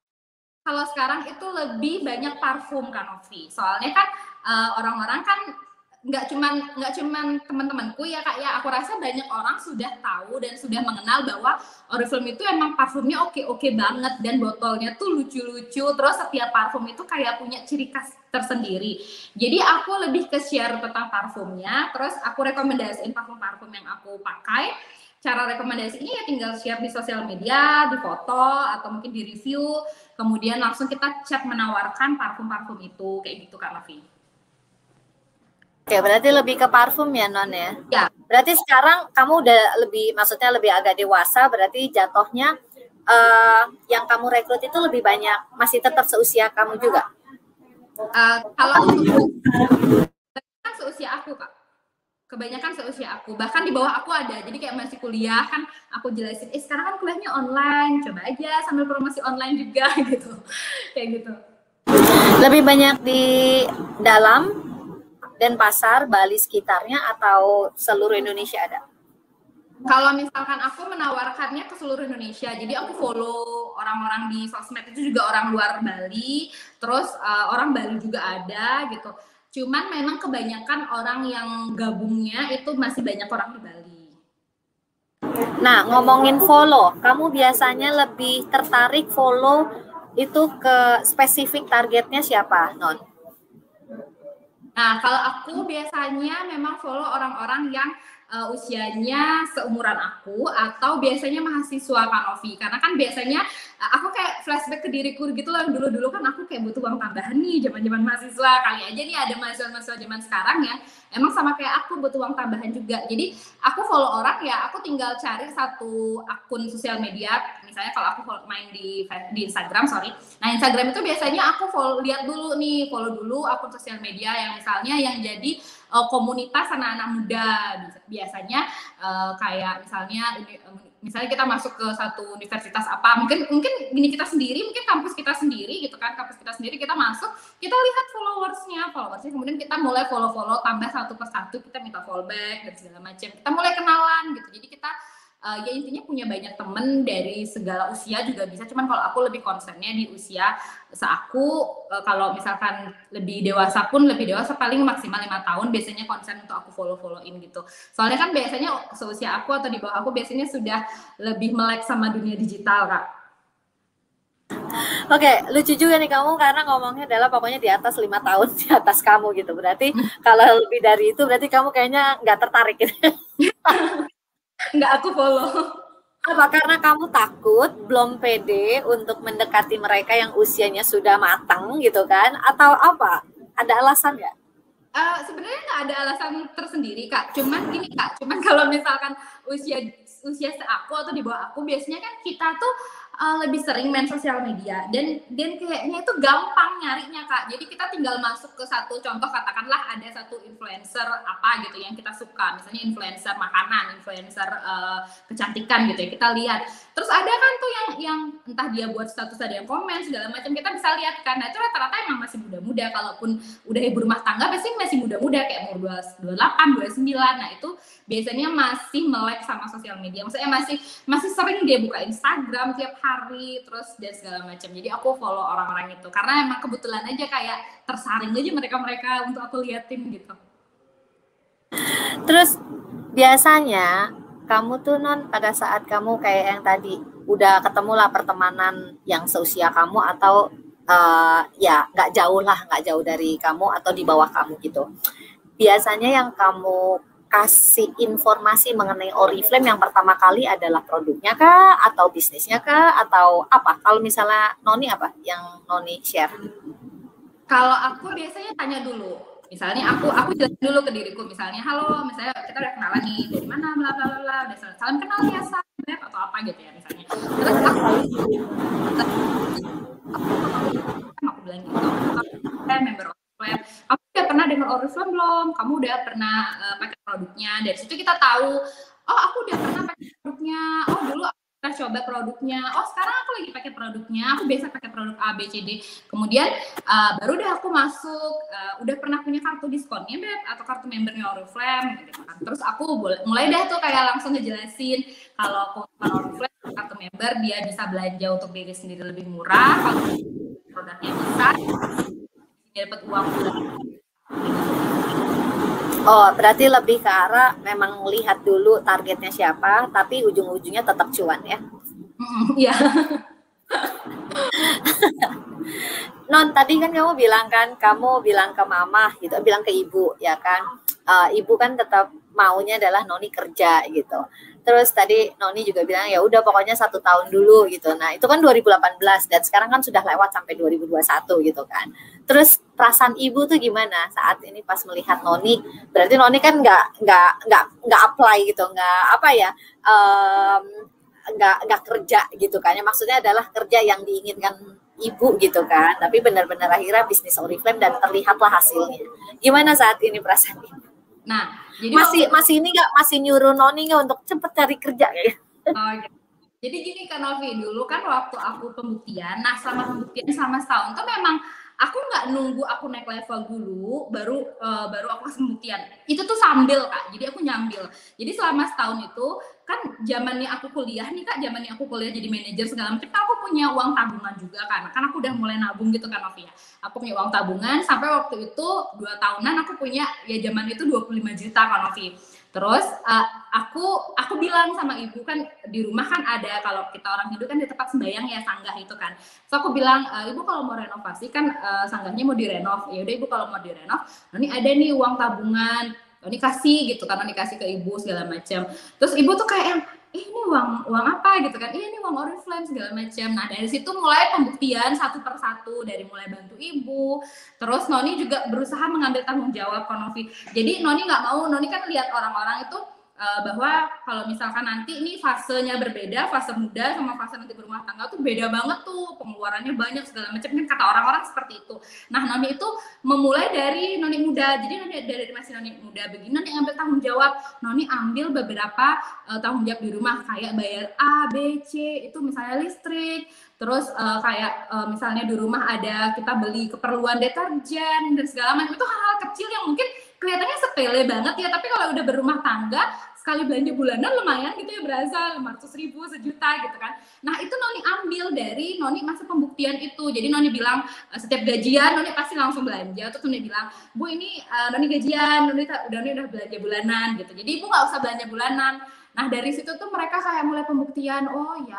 Kalau sekarang itu lebih banyak parfum kan Ovi. Soalnya kan orang-orang kan nggak cuman teman-temanku ya Kak ya, aku rasa banyak orang sudah tahu dan sudah mengenal bahwa Oriflame itu emang parfumnya oke banget dan botolnya tuh lucu-lucu, terus setiap parfum itu kayak punya ciri khas tersendiri. Jadi aku lebih ke share tentang parfumnya, terus aku rekomendasiin parfum-parfum yang aku pakai. Cara rekomendasinya ya tinggal share di sosial media, di foto, atau mungkin di review, kemudian langsung kita chat menawarkan parfum-parfum itu, kayak gitu Kak Novi. Oke, berarti lebih ke parfum ya Non ya? Ya. Berarti sekarang kamu udah lebih, maksudnya lebih agak dewasa, berarti jatuhnya yang kamu rekrut itu lebih banyak, masih tetap seusia kamu juga? Kalau untuk kan seusia aku Kak. Kebanyakan seusia aku, bahkan di bawah aku ada, jadi kayak masih kuliah kan aku jelasin, sekarang kan kuliahnya online, coba aja sambil promosi online juga gitu, kayak gitu. Lebih banyak di dalam dan pasar Bali sekitarnya atau seluruh Indonesia ada? Kalau misalkan aku menawarkannya ke seluruh Indonesia, jadi aku follow orang-orang di sosmed itu juga orang luar Bali, terus orang Bali juga ada gitu. Cuman memang kebanyakan orang yang gabungnya itu masih banyak orang di Bali. Nah, ngomongin follow, kamu biasanya lebih tertarik follow itu ke spesifik targetnya siapa, Non? Nah, kalau aku biasanya memang follow orang-orang yang usianya seumuran aku atau biasanya mahasiswa Kanovi, karena kan biasanya aku kayak flashback ke diriku gitu loh, dulu kan aku kayak butuh uang tambahan nih zaman mahasiswa, kali aja nih ada mahasiswa zaman sekarang ya emang sama kayak aku butuh uang tambahan juga, jadi aku follow orang ya aku tinggal cari satu akun sosial media, misalnya kalau aku main di Instagram, nah Instagram itu biasanya aku lihat dulu nih, follow dulu akun sosial media yang misalnya yang jadi komunitas anak-anak muda, biasanya kayak misalnya kita masuk ke satu universitas apa, mungkin gini kita sendiri, mungkin kampus kita sendiri gitu kan, kita masuk, kita lihat followersnya, kemudian kita mulai follow tambah satu persatu, kita minta fallback dan segala macam, kita mulai kenalan gitu, jadi kita ya intinya punya banyak temen dari segala usia juga bisa, cuman kalau aku lebih concernnya di usia seaku, kalau misalkan lebih dewasa paling maksimal 5 tahun biasanya concern untuk aku follow-in gitu, soalnya kan biasanya seusia aku atau di bawah aku biasanya sudah lebih melek sama dunia digital Kak. Oke, lucu juga nih kamu karena ngomongnya adalah pokoknya di atas 5 tahun di atas kamu gitu, berarti kalau lebih dari itu berarti kamu kayaknya nggak tertarik gitu. Nggak aku follow. Apa karena kamu takut, belum pede untuk mendekati mereka yang usianya sudah matang gitu kan? Atau apa? Ada alasan nggak? Sebenarnya nggak ada alasan tersendiri Kak. Cuman gini Kak, kalau misalkan usia seaku atau di bawah aku, biasanya kan kita tuh lebih sering main sosial media dan kayaknya itu gampang nyarinya Kak. Jadi kita tinggal masuk ke satu contoh, katakanlah ada satu influencer apa gitu yang kita suka, misalnya influencer makanan, influencer kecantikan gitu ya, kita lihat. Terus ada kan tuh yang entah dia buat status, ada yang komen segala macam, kita bisa lihat kan. Nah itu rata-rata emang masih muda-muda, kalaupun udah ibu rumah tangga pasti masih muda-muda kayak umur 28, 29. Nah itu biasanya masih melek sama sosial media, maksudnya masih sering dia buka Instagram tiap hari terus dan segala macam. Jadi aku follow orang-orang itu karena emang kebetulan aja kayak tersaring aja mereka untuk aku liatin gitu. Terus biasanya kamu tuh Non pada saat kamu kayak yang tadi udah ketemu lah pertemanan yang seusia kamu atau ya nggak jauh dari kamu atau di bawah kamu gitu, biasanya yang kamu kasih informasi mengenai Oriflame yang pertama kali adalah produknya kah atau bisnisnya kah atau apa? Kalau misalnya Noni apa yang Noni share? Kalau aku biasanya tanya dulu, misalnya aku jelasin dulu ke diriku, misalnya halo, misalnya kita udah kenalan nih, dari mana bla bla bla, udah salam kenal ya sahabat atau apa gitu ya misalnya. Terus aku bilang gitu, member Oriflame, kamu udah pernah dengar Oriflame belum? Kamu udah pernah pakai produknya? Dari situ kita tahu, oh aku udah pernah pakai produknya, oh dulu aku pernah coba produknya, oh sekarang aku lagi pakai produknya, aku biasa pakai produk A, B, C, D. Kemudian baru deh aku masuk, udah pernah punya kartu diskonnya Beb, atau kartu membernya Oriflame gitu kan. Terus aku mulai deh tuh kayak langsung ngejelasin kalau Oriflame kartu member dia bisa belanja untuk diri sendiri lebih murah, kalau produknya bisa dia dapat uang Oh, berarti lebih ke arah memang lihat dulu targetnya siapa, tapi ujung-ujungnya tetap cuan ya. Iya. Non, tadi kan kamu bilang kan, kamu bilang ke mama gitu, bilang ke ibu ya kan. Ibu kan tetap maunya adalah Noni kerja gitu. Terus tadi Noni juga bilang ya udah pokoknya 1 tahun dulu gitu. Nah itu kan 2018 dan sekarang kan sudah lewat sampai 2021 gitu kan. Terus perasaan ibu tuh gimana saat ini pas melihat Noni? Berarti Noni kan nggak apply gitu, nggak apa ya? Nggak kerja gitu kan ya, maksudnya adalah kerja yang diinginkan ibu gitu kan, tapi benar-benar akhirnya bisnis Oriflame dan terlihatlah hasilnya. Gimana saat ini perasaan ibu? Nah, jadi masih ini nggak, masih nyuruh Noni nggak untuk cepet cari kerja ya? Oh, gitu. Jadi gini kan Novi, dulu kan waktu aku pembuktian, nah selama pembuktian selama setahun tuh memang aku nggak nunggu aku naik level dulu baru aku kasih pembuktian. Itu tuh sambil Kak, jadi aku nyambil. Jadi selama setahun itu kan zamannya aku kuliah nih Kak, zamannya aku kuliah jadi manajer segala macam, aku punya uang tabungan juga kan aku udah mulai nabung gitu kan Novi ya. Aku punya uang tabungan sampai waktu itu 2 tahunan aku punya ya zaman itu 25 juta kan Novi. Terus aku bilang sama ibu kan di rumah kan ada, kalau kita orang Hindu kan di tempat sembahyang ya sanggah itu kan. So aku bilang ibu kalau mau renovasi kan sanggahnya mau direnov. Ya udah ibu kalau mau direnov, ini ada nih uang tabungan, ini kasih gitu kan, ini kasih ke ibu segala macam. Terus ibu tuh kayak yang ini uang apa gitu kan, ini uang Oriflame segala macam. Nah dari situ mulai pembuktian satu persatu, dari mulai bantu ibu, terus Noni juga berusaha mengambil tanggung jawab ke Novi. Jadi Noni nggak mau, Noni kan lihat orang-orang itu bahwa kalau misalkan nanti ini fasenya berbeda, fase muda sama fase nanti berumah tangga tuh beda banget tuh, pengeluarannya banyak segala macam kan, kata orang-orang seperti itu. Nah Noni itu memulai dari Noni muda, jadi Noni dari masih Noni muda begini, Noni ambil tanggung jawab, Noni ambil beberapa tanggung jawab di rumah kayak bayar A, B, C, itu misalnya listrik, terus kayak misalnya di rumah ada kita beli keperluan deterjen dan segala macam, itu hal-hal kecil yang mungkin kelihatannya sepele banget ya, tapi kalau udah berumah tangga sekali belanja bulanan lumayan gitu ya, berasa 500.000, 1 juta gitu kan. Nah itu Noni ambil dari Noni masa pembuktian itu. Jadi Noni bilang setiap gajian Noni pasti langsung belanja. Terus Noni bilang, Bu ini Noni gajian, Noni udah belanja bulanan gitu. Jadi Ibu nggak usah belanja bulanan. Nah dari situ tuh mereka kayak mulai pembuktian, oh ya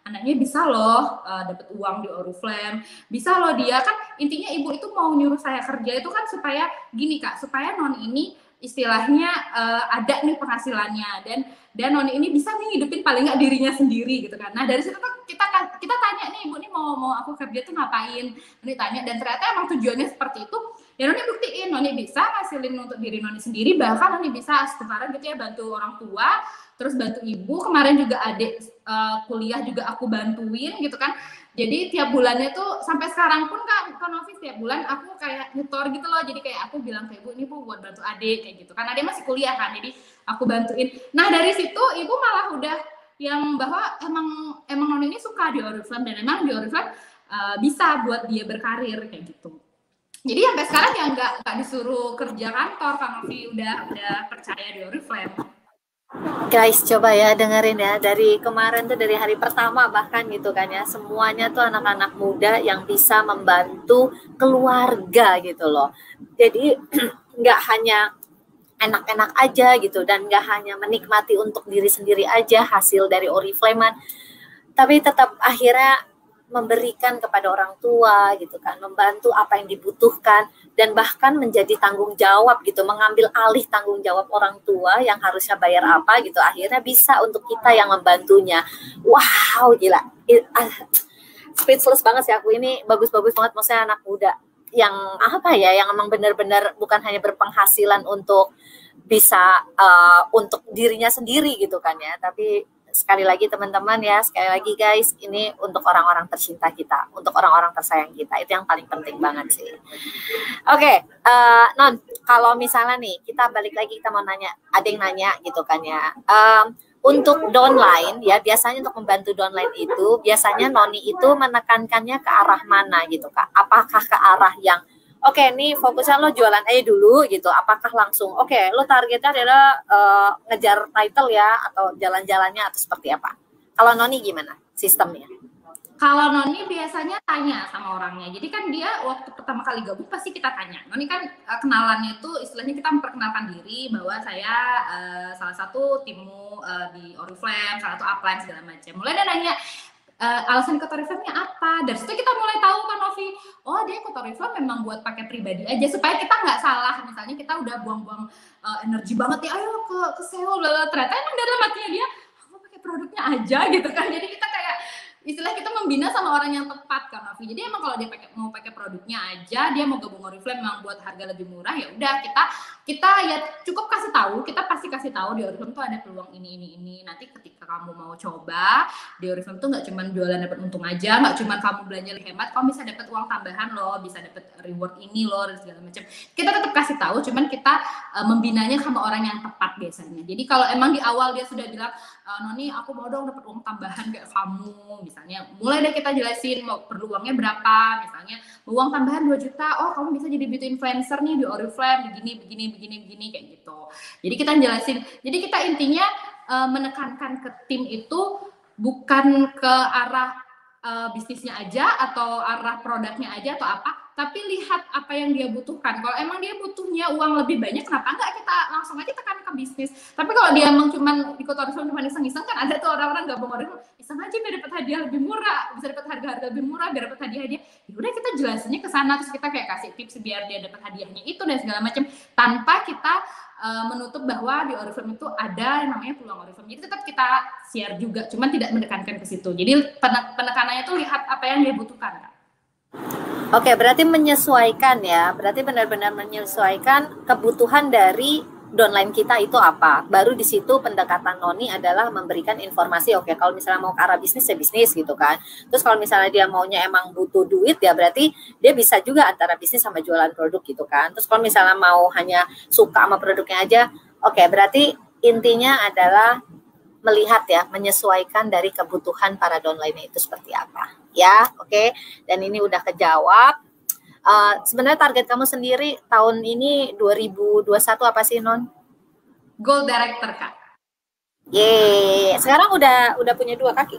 anaknya bisa loh dapat uang di Oriflame, bisa loh dia kan, intinya ibu itu mau nyuruh saya kerja itu kan supaya gini Kak, supaya Noni ini istilahnya ada nih penghasilannya, dan Noni ini bisa nih hidupin paling nggak dirinya sendiri gitu kan. Nah dari situ tuh kita tanya nih, ibu nih mau aku kerja tuh ngapain, Noni tanya, dan ternyata emang tujuannya seperti itu. Ya Noni buktiin, Noni bisa ngasilin untuk diri Noni sendiri, bahkan Noni bisa sekarang gitu ya bantu orang tua, terus bantu ibu, kemarin juga adik kuliah juga aku bantuin gitu kan. Jadi tiap bulannya tuh sampai sekarang pun Kak Novi, tiap bulan aku kayak nyetor gitu loh. Jadi kayak aku bilang ke ibu, ini Bu buat bantu adik kayak gitu kan, adik masih kuliah kan, jadi aku bantuin. Nah dari situ ibu malah udah yang bahwa emang Noni ini suka di Oriflame, dan emang di Oriflame bisa buat dia berkarir kayak gitu. Jadi sampai sekarang ya nggak disuruh kerja kantor, Kak Novi udah percaya di Oriflame. Guys, coba ya dengerin ya, dari kemarin tuh, dari hari pertama bahkan gitu kan ya, semuanya tuh anak-anak muda yang bisa membantu keluarga gitu loh. Jadi nggak hanya enak-enak aja gitu, dan nggak hanya menikmati untuk diri sendiri aja hasil dari Oriflame, tapi tetap akhirnya memberikan kepada orang tua gitu kan, membantu apa yang dibutuhkan, dan bahkan menjadi tanggung jawab gitu, mengambil alih tanggung jawab orang tua yang harusnya bayar apa gitu, akhirnya bisa untuk kita yang membantunya. Wow, gila, speechless banget sih aku, ini bagus-bagus banget, maksudnya anak muda yang apa ya, yang emang benar-benar bukan hanya berpenghasilan untuk bisa untuk dirinya sendiri gitu kan ya, tapi sekali lagi teman-teman ya, sekali lagi guys, ini untuk orang-orang tercinta kita, untuk orang-orang tersayang kita, itu yang paling penting banget sih. Oke, Non, kalau misalnya nih kita balik lagi, kita mau nanya, ada yang nanya gitu kan ya, untuk downline ya, biasanya untuk membantu downline itu biasanya Noni itu menekankannya ke arah mana gitu Kak? Apakah ke arah yang oke, nih fokusnya lo jualan aja dulu gitu, apakah langsung oke, lo targetnya adalah ngejar title ya, atau jalan-jalannya, atau seperti apa? Kalau Noni gimana sistemnya? Kalau Noni biasanya tanya sama orangnya. Jadi kan dia waktu pertama kali gabung pasti kita tanya. Noni kan kenalannya itu istilahnya kita memperkenalkan diri bahwa saya salah satu timmu di Oriflame, salah satu upline segala macam. Mulai dia nanya alasan ikut Oriflame-nya apa. Dari situ kita mulai tahu kan Novi, oh dia ikut Oriflame memang buat pakai pribadi aja supaya kita nggak salah. Misalnya kita udah buang-buang energi banget ya, ayo ke Seoul. Ternyata emang dalam hatinya dia, aku pakai produknya aja gitu kan. Jadi kita kayak istilah kita membina sama orang yang tepat kan Novi. Jadi emang kalau dia mau pakai produknya aja, dia mau gabung Oriflame memang buat harga lebih murah, ya udah kita ya cukup kasih tahu, kita pasti kasih tahu di Oriflame tuh ada peluang ini. Nanti ketika kamu mau coba di Oriflame tuh nggak cuma jualan dapat untung aja, nggak cuma kamu belanja lebih hemat, kamu bisa dapat uang tambahan loh, bisa dapat reward ini loh dan segala macam. Kita tetap kasih tahu, cuman kita membinanya sama orang yang tepat biasanya. Jadi kalau emang di awal dia sudah bilang, Noni aku mau dong dapat uang tambahan kayak kamu, misalnya mulai deh kita jelasin mau perlu uangnya berapa, misalnya uang tambahan 2 juta, oh kamu bisa jadi beauty influencer nih di Oriflame begini kayak gitu. Jadi kita jelasin, jadi kita intinya menekankan ke tim itu bukan ke arah bisnisnya aja atau arah produknya aja atau apa, tapi lihat apa yang dia butuhkan. Kalau emang dia butuhnya uang lebih banyak, kenapa enggak kita langsung aja tekan ke bisnis. Tapi kalau dia emang cuma ikut Oriflame cuma iseng-iseng, kan ada tuh orang-orang gabung Oriflame iseng aja biar dapat hadiah lebih murah, bisa dapat harga-harga lebih murah, biar dapat hadiah-hadiah. Ya udah kita jelasinnya ke sana, terus kita kayak kasih tips biar dia dapat hadiahnya itu dan segala macam, tanpa kita menutup bahwa di Oriflame itu ada yang namanya peluang Oriflame. Jadi tetap kita share juga, cuman tidak menekankan ke situ. Jadi penekanannya tuh lihat apa yang dia butuhkan. Oke, berarti menyesuaikan ya. Berarti benar-benar menyesuaikan kebutuhan dari downline kita itu apa. Baru di situ pendekatan Noni adalah memberikan informasi. Oke, kalau misalnya mau ke arah bisnis ya bisnis gitu kan. Terus kalau misalnya dia maunya emang butuh duit ya berarti dia bisa juga antara bisnis sama jualan produk gitu kan. Terus kalau misalnya mau hanya suka sama produknya aja, oke, berarti intinya adalah melihat ya, menyesuaikan dari kebutuhan para downline itu seperti apa. Ya, oke. Dan ini udah kejawab. Sebenarnya target kamu sendiri tahun ini 2021 apa sih, Non? Goal Director, Kak. Yeay. Sekarang udah punya 2 kaki?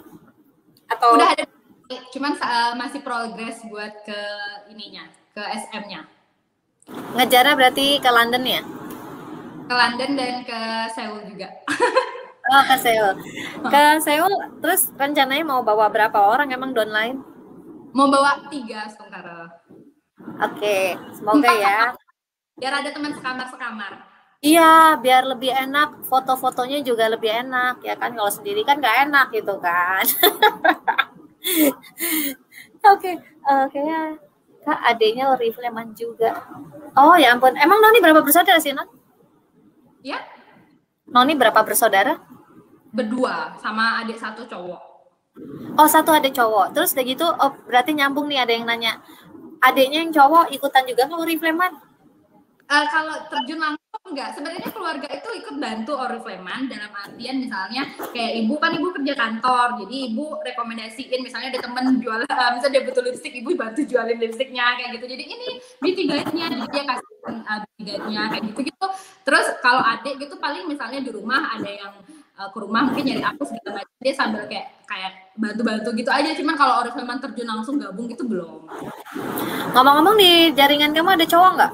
Atau udah ada, cuman masih progres buat ke ininya, ke SM-nya. Ngejarnya berarti ke London ya? Ke London dan ke Seoul juga. Oh, ke Seoul. Ke Seoul, terus rencananya mau bawa berapa orang emang downline? Mau bawa 3 sementara. Oke, semoga ya. Biar ada teman sekamar. Iya, biar lebih enak, foto-fotonya juga lebih enak, ya kan? Kalau sendiri kan nggak enak gitu kan. Oke, kayaknya Kak adenya Oriflame juga. Oh ya ampun, emang Noni berapa bersaudara sih, Non? Ya. Noni berapa bersaudara? Berdua, sama adik 1 cowok. Oh, 1 adik cowok. Terus udah gitu, oh berarti nyambung nih, ada yang nanya. Adiknya yang cowok ikutan juga ke Oriflame-an? Kalau terjun langsung enggak. Sebenarnya keluarga itu ikut bantu Oriflame-an dalam artian misalnya kayak ibu kerja kantor, jadi ibu rekomendasiin misalnya ada temen jual, misalnya dia butuh lipstik, ibu bantu jualin lipstiknya kayak gitu. Jadi ini beauty guide-nya, dia kasih beauty guide-nya kayak gitu. Terus kalau adik gitu paling misalnya di rumah ada yang ke rumah mungkin nyari aku segala macam, dia sambil kayak bantu-bantu gitu aja. Cuman kalau Oriflame terjun langsung gabung gitu belum. Ngomong-ngomong di jaringan kamu ada cowok nggak?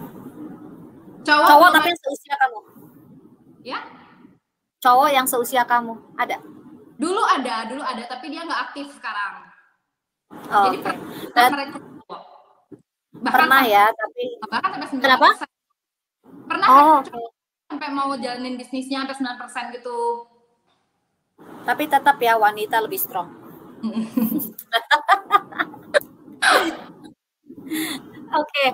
Cowok tapi yang seusia kamu? Ya? Cowok yang seusia kamu ada? Dulu ada tapi dia nggak aktif sekarang. Oh, jadi okay. Pernah ya, tapi bahkan sampai 9%. Kenapa? Pernah sampai mau jalanin bisnisnya sampai 9% gitu. Tapi tetap ya wanita lebih strong. Oke,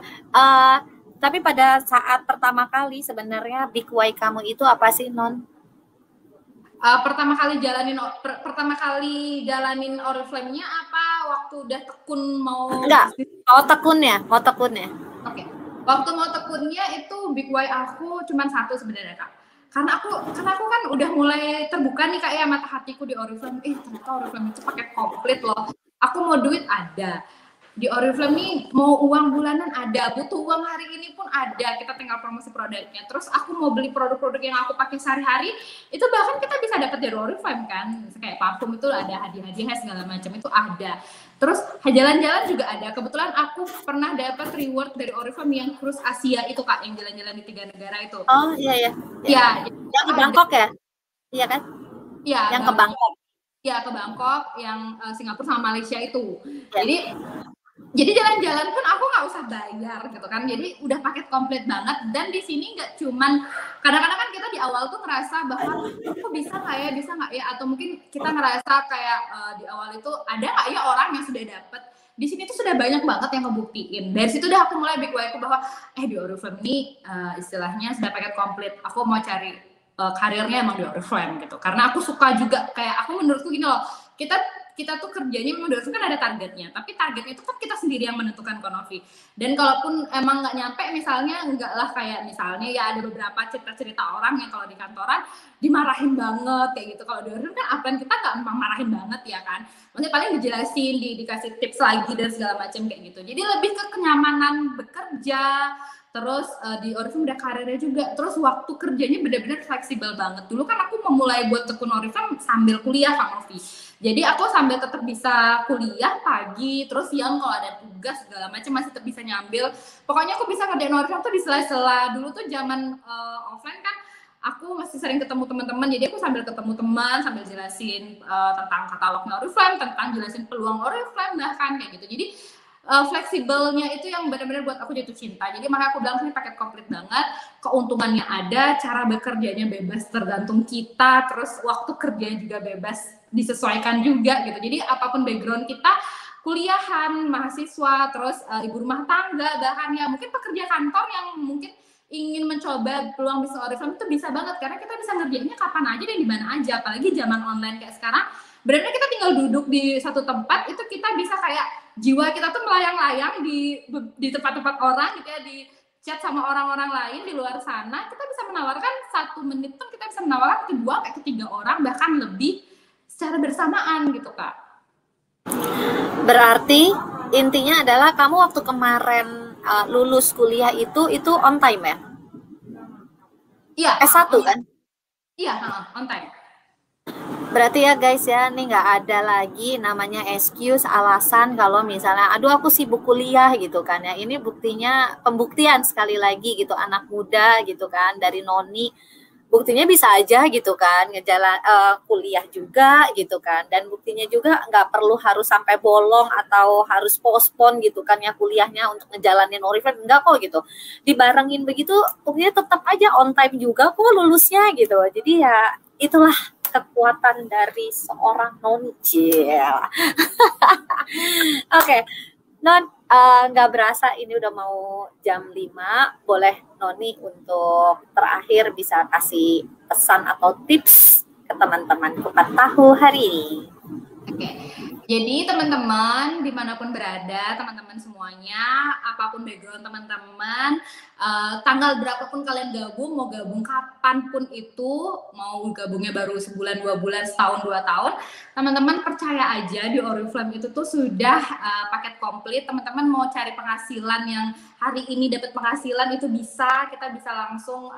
tapi pada saat pertama kali sebenarnya big why kamu itu apa sih, Non? Pertama kali jalanin Oriflame-nya apa waktu udah tekun mau? Enggak, tekunnya. Oke. Waktu mau tekunnya itu big why aku cuma 1 sebenarnya, Kak. Karena aku kan udah mulai terbuka nih Kak ya mata hatiku di Oriflame. Ternyata Oriflame itu paket komplit loh. Aku mau duit ada. di Oriflame nih mau uang bulanan ada, butuh uang hari ini pun ada, kita tinggal promosi produknya. Terus aku mau beli produk-produk yang aku pakai sehari-hari, itu bahkan kita bisa dapat dari Oriflame kan, kayak parfum itu ada hadiah-hadiahnya segala macam itu ada. Terus jalan-jalan juga ada. Kebetulan aku pernah dapat reward dari Oriflame yang cruise Asia itu Kak, yang jalan-jalan di 3 negara itu. Oh iya ya. Ya, yang ke Bangkok ya? Iya kan? Iya, yang ke Bangkok. Ya, ke Bangkok, yang Singapura sama Malaysia itu. Ya. Jadi jalan-jalan pun aku nggak usah bayar gitu kan. Jadi udah paket komplit banget. Dan di sini nggak cuman, kadang-kadang kan kita di awal tuh ngerasa bahwa aku bisa nggak ya, atau mungkin kita ngerasa kayak di awal itu ada nggak ya orang yang sudah dapet. Di sini tuh sudah banyak banget yang ngebuktiin. Dari situ udah aku mulai big aku bahwa di Oriflame ini istilahnya sudah paket komplit. Aku mau cari karirnya emang di Oriflame gitu. Karena aku suka juga, kayak aku menurutku gini loh, kita tuh kerjanya memang kan ada targetnya, tapi targetnya itu kan kita sendiri yang menentukan Konofi. Dan kalaupun emang nggak nyampe, misalnya enggak lah, kayak misalnya ya ada beberapa cerita-cerita orang yang kalau di kantoran dimarahin banget kayak gitu. Kalau di Oriflame kan apa yang kita nggak marahin banget ya kan, maksudnya paling dijelasin, dikasih tips lagi dan segala macam kayak gitu. Jadi lebih ke kenyamanan bekerja. Terus di Oriflame udah karirnya juga, terus waktu kerjanya benar-benar fleksibel banget. Dulu kan aku memulai buat tekun Oriflame sambil kuliah Kak Novi. Jadi aku sambil tetap bisa kuliah pagi, terus siang kalau ada tugas segala macam masih tetap bisa nyambil. Pokoknya aku bisa ngerjain Oriflame tuh di sela-sela. Dulu tuh zaman offline kan aku masih sering ketemu teman-teman, jadi aku sambil ketemu teman, sambil jelasin tentang katalognya Oriflame, tentang jelasin peluang Oriflame bahkan kayak gitu. Jadi fleksibelnya itu yang benar-benar buat aku jatuh cinta. Jadi makanya aku bilang ini paket komplit banget. Keuntungannya ada, cara bekerjanya bebas tergantung kita, terus waktu kerjanya juga bebas disesuaikan juga gitu. Jadi apapun background kita, kuliahan, mahasiswa, terus ibu rumah tangga, bahkan ya mungkin pekerja kantor yang mungkin ingin mencoba peluang bisnis Oriflame itu bisa banget, karena kita bisa ngerjainnya kapan aja dan di mana aja. Apalagi zaman online kayak sekarang, benar-benar kita tinggal duduk di satu tempat, itu kita bisa kayak jiwa kita tuh melayang-layang di tempat-tempat orang gitu ya, di chat sama orang-orang lain di luar sana. Kita bisa menawarkan 1 menit tuh kita bisa menawarkan ke 2 ke 3 orang bahkan lebih secara bersamaan gitu Kak. Berarti intinya adalah kamu waktu kemarin lulus kuliah itu on time ya? Iya. S1 kan? Iya, on time. Berarti ya guys ya, nih nggak ada lagi namanya excuse, alasan kalau misalnya aduh aku sibuk kuliah gitu kan ya. Ini buktinya, pembuktian sekali lagi gitu, anak muda gitu kan, dari Noni buktinya bisa aja gitu kan ngejalan kuliah juga gitu kan, dan buktinya juga nggak perlu harus sampai bolong atau harus postpone gitu kan ya kuliahnya untuk ngejalanin Oriflame, enggak kok gitu, dibarengin begitu buktinya tetap aja on time juga kok lulusnya gitu. Jadi ya itulah kekuatan dari seorang Noni. Oke. Non, nggak berasa ini udah mau jam 5. Boleh Noni untuk terakhir bisa kasih pesan atau tips ke teman-teman Kupat Tahu hari ini. Oke. Jadi teman-teman dimanapun berada, teman-teman semuanya, apapun background teman-teman, tanggal berapapun kalian gabung, mau gabung kapanpun itu, mau gabungnya baru sebulan, 2 bulan, setahun, 2 tahun, teman-teman percaya aja di Oriflame itu tuh sudah paket komplit. Teman-teman mau cari penghasilan yang hari ini dapat penghasilan itu bisa, kita bisa langsung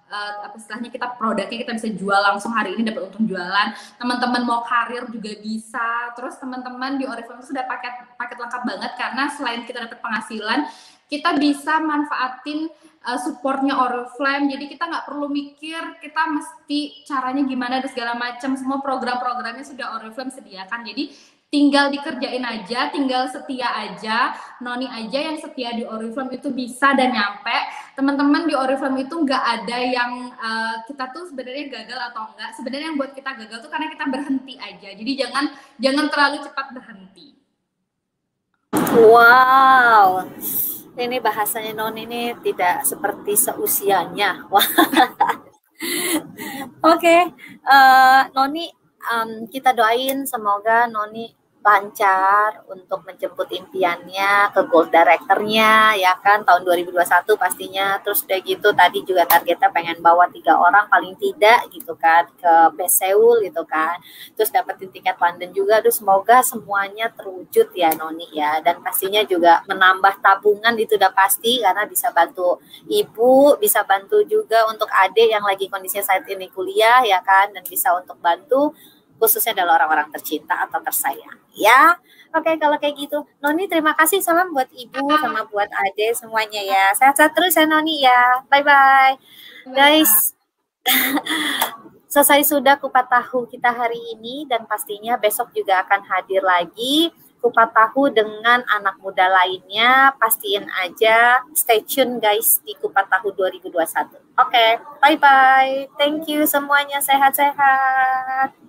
apa istilahnya, kita produknya kita bisa jual langsung hari ini dapat untung jualan. Teman-teman mau karir juga bisa. Terus teman-teman di Oriflame sudah paket lengkap banget, karena selain kita dapat penghasilan, kita bisa manfaatin supportnya Oriflame. Jadi kita nggak perlu mikir kita mesti caranya gimana dan segala macam. Semua program-programnya sudah Oriflame sediakan. Jadi tinggal dikerjain aja, tinggal setia aja. Noni aja yang setia di Oriflame itu bisa dan nyampe. Teman-teman di Oriflame itu nggak ada yang kita tuh sebenarnya gagal atau enggak. Sebenarnya yang buat kita gagal tuh karena kita berhenti aja. Jadi jangan terlalu cepat berhenti. Wow, ini bahasanya Noni ini tidak seperti seusianya. Oke, Noni, kita doain semoga Noni lancar untuk menjemput impiannya ke gold directornya ya kan tahun 2021 pastinya. Terus udah gitu tadi juga targetnya pengen bawa 3 orang paling tidak gitu kan ke Best Seoul gitu kan. Terus dapetin tiket London juga. Aduh semoga semuanya terwujud ya Noni ya, dan pastinya juga menambah tabungan itu udah pasti karena bisa bantu ibu, bisa bantu juga untuk adik yang lagi kondisinya saat ini kuliah ya kan, dan bisa untuk bantu khususnya adalah orang-orang tercinta atau tersayang ya. Oke, kalau kayak gitu Noni terima kasih, salam buat ibu sama buat ade semuanya ya, sehat-sehat terus ya Noni ya, bye-bye guys. Selesai sudah kupat tahu kita hari ini, dan pastinya besok juga akan hadir lagi kupat tahu dengan anak muda lainnya. Pastiin aja stay tune guys di kupat tahu 2021. Oke, bye-bye, thank you semuanya, sehat-sehat.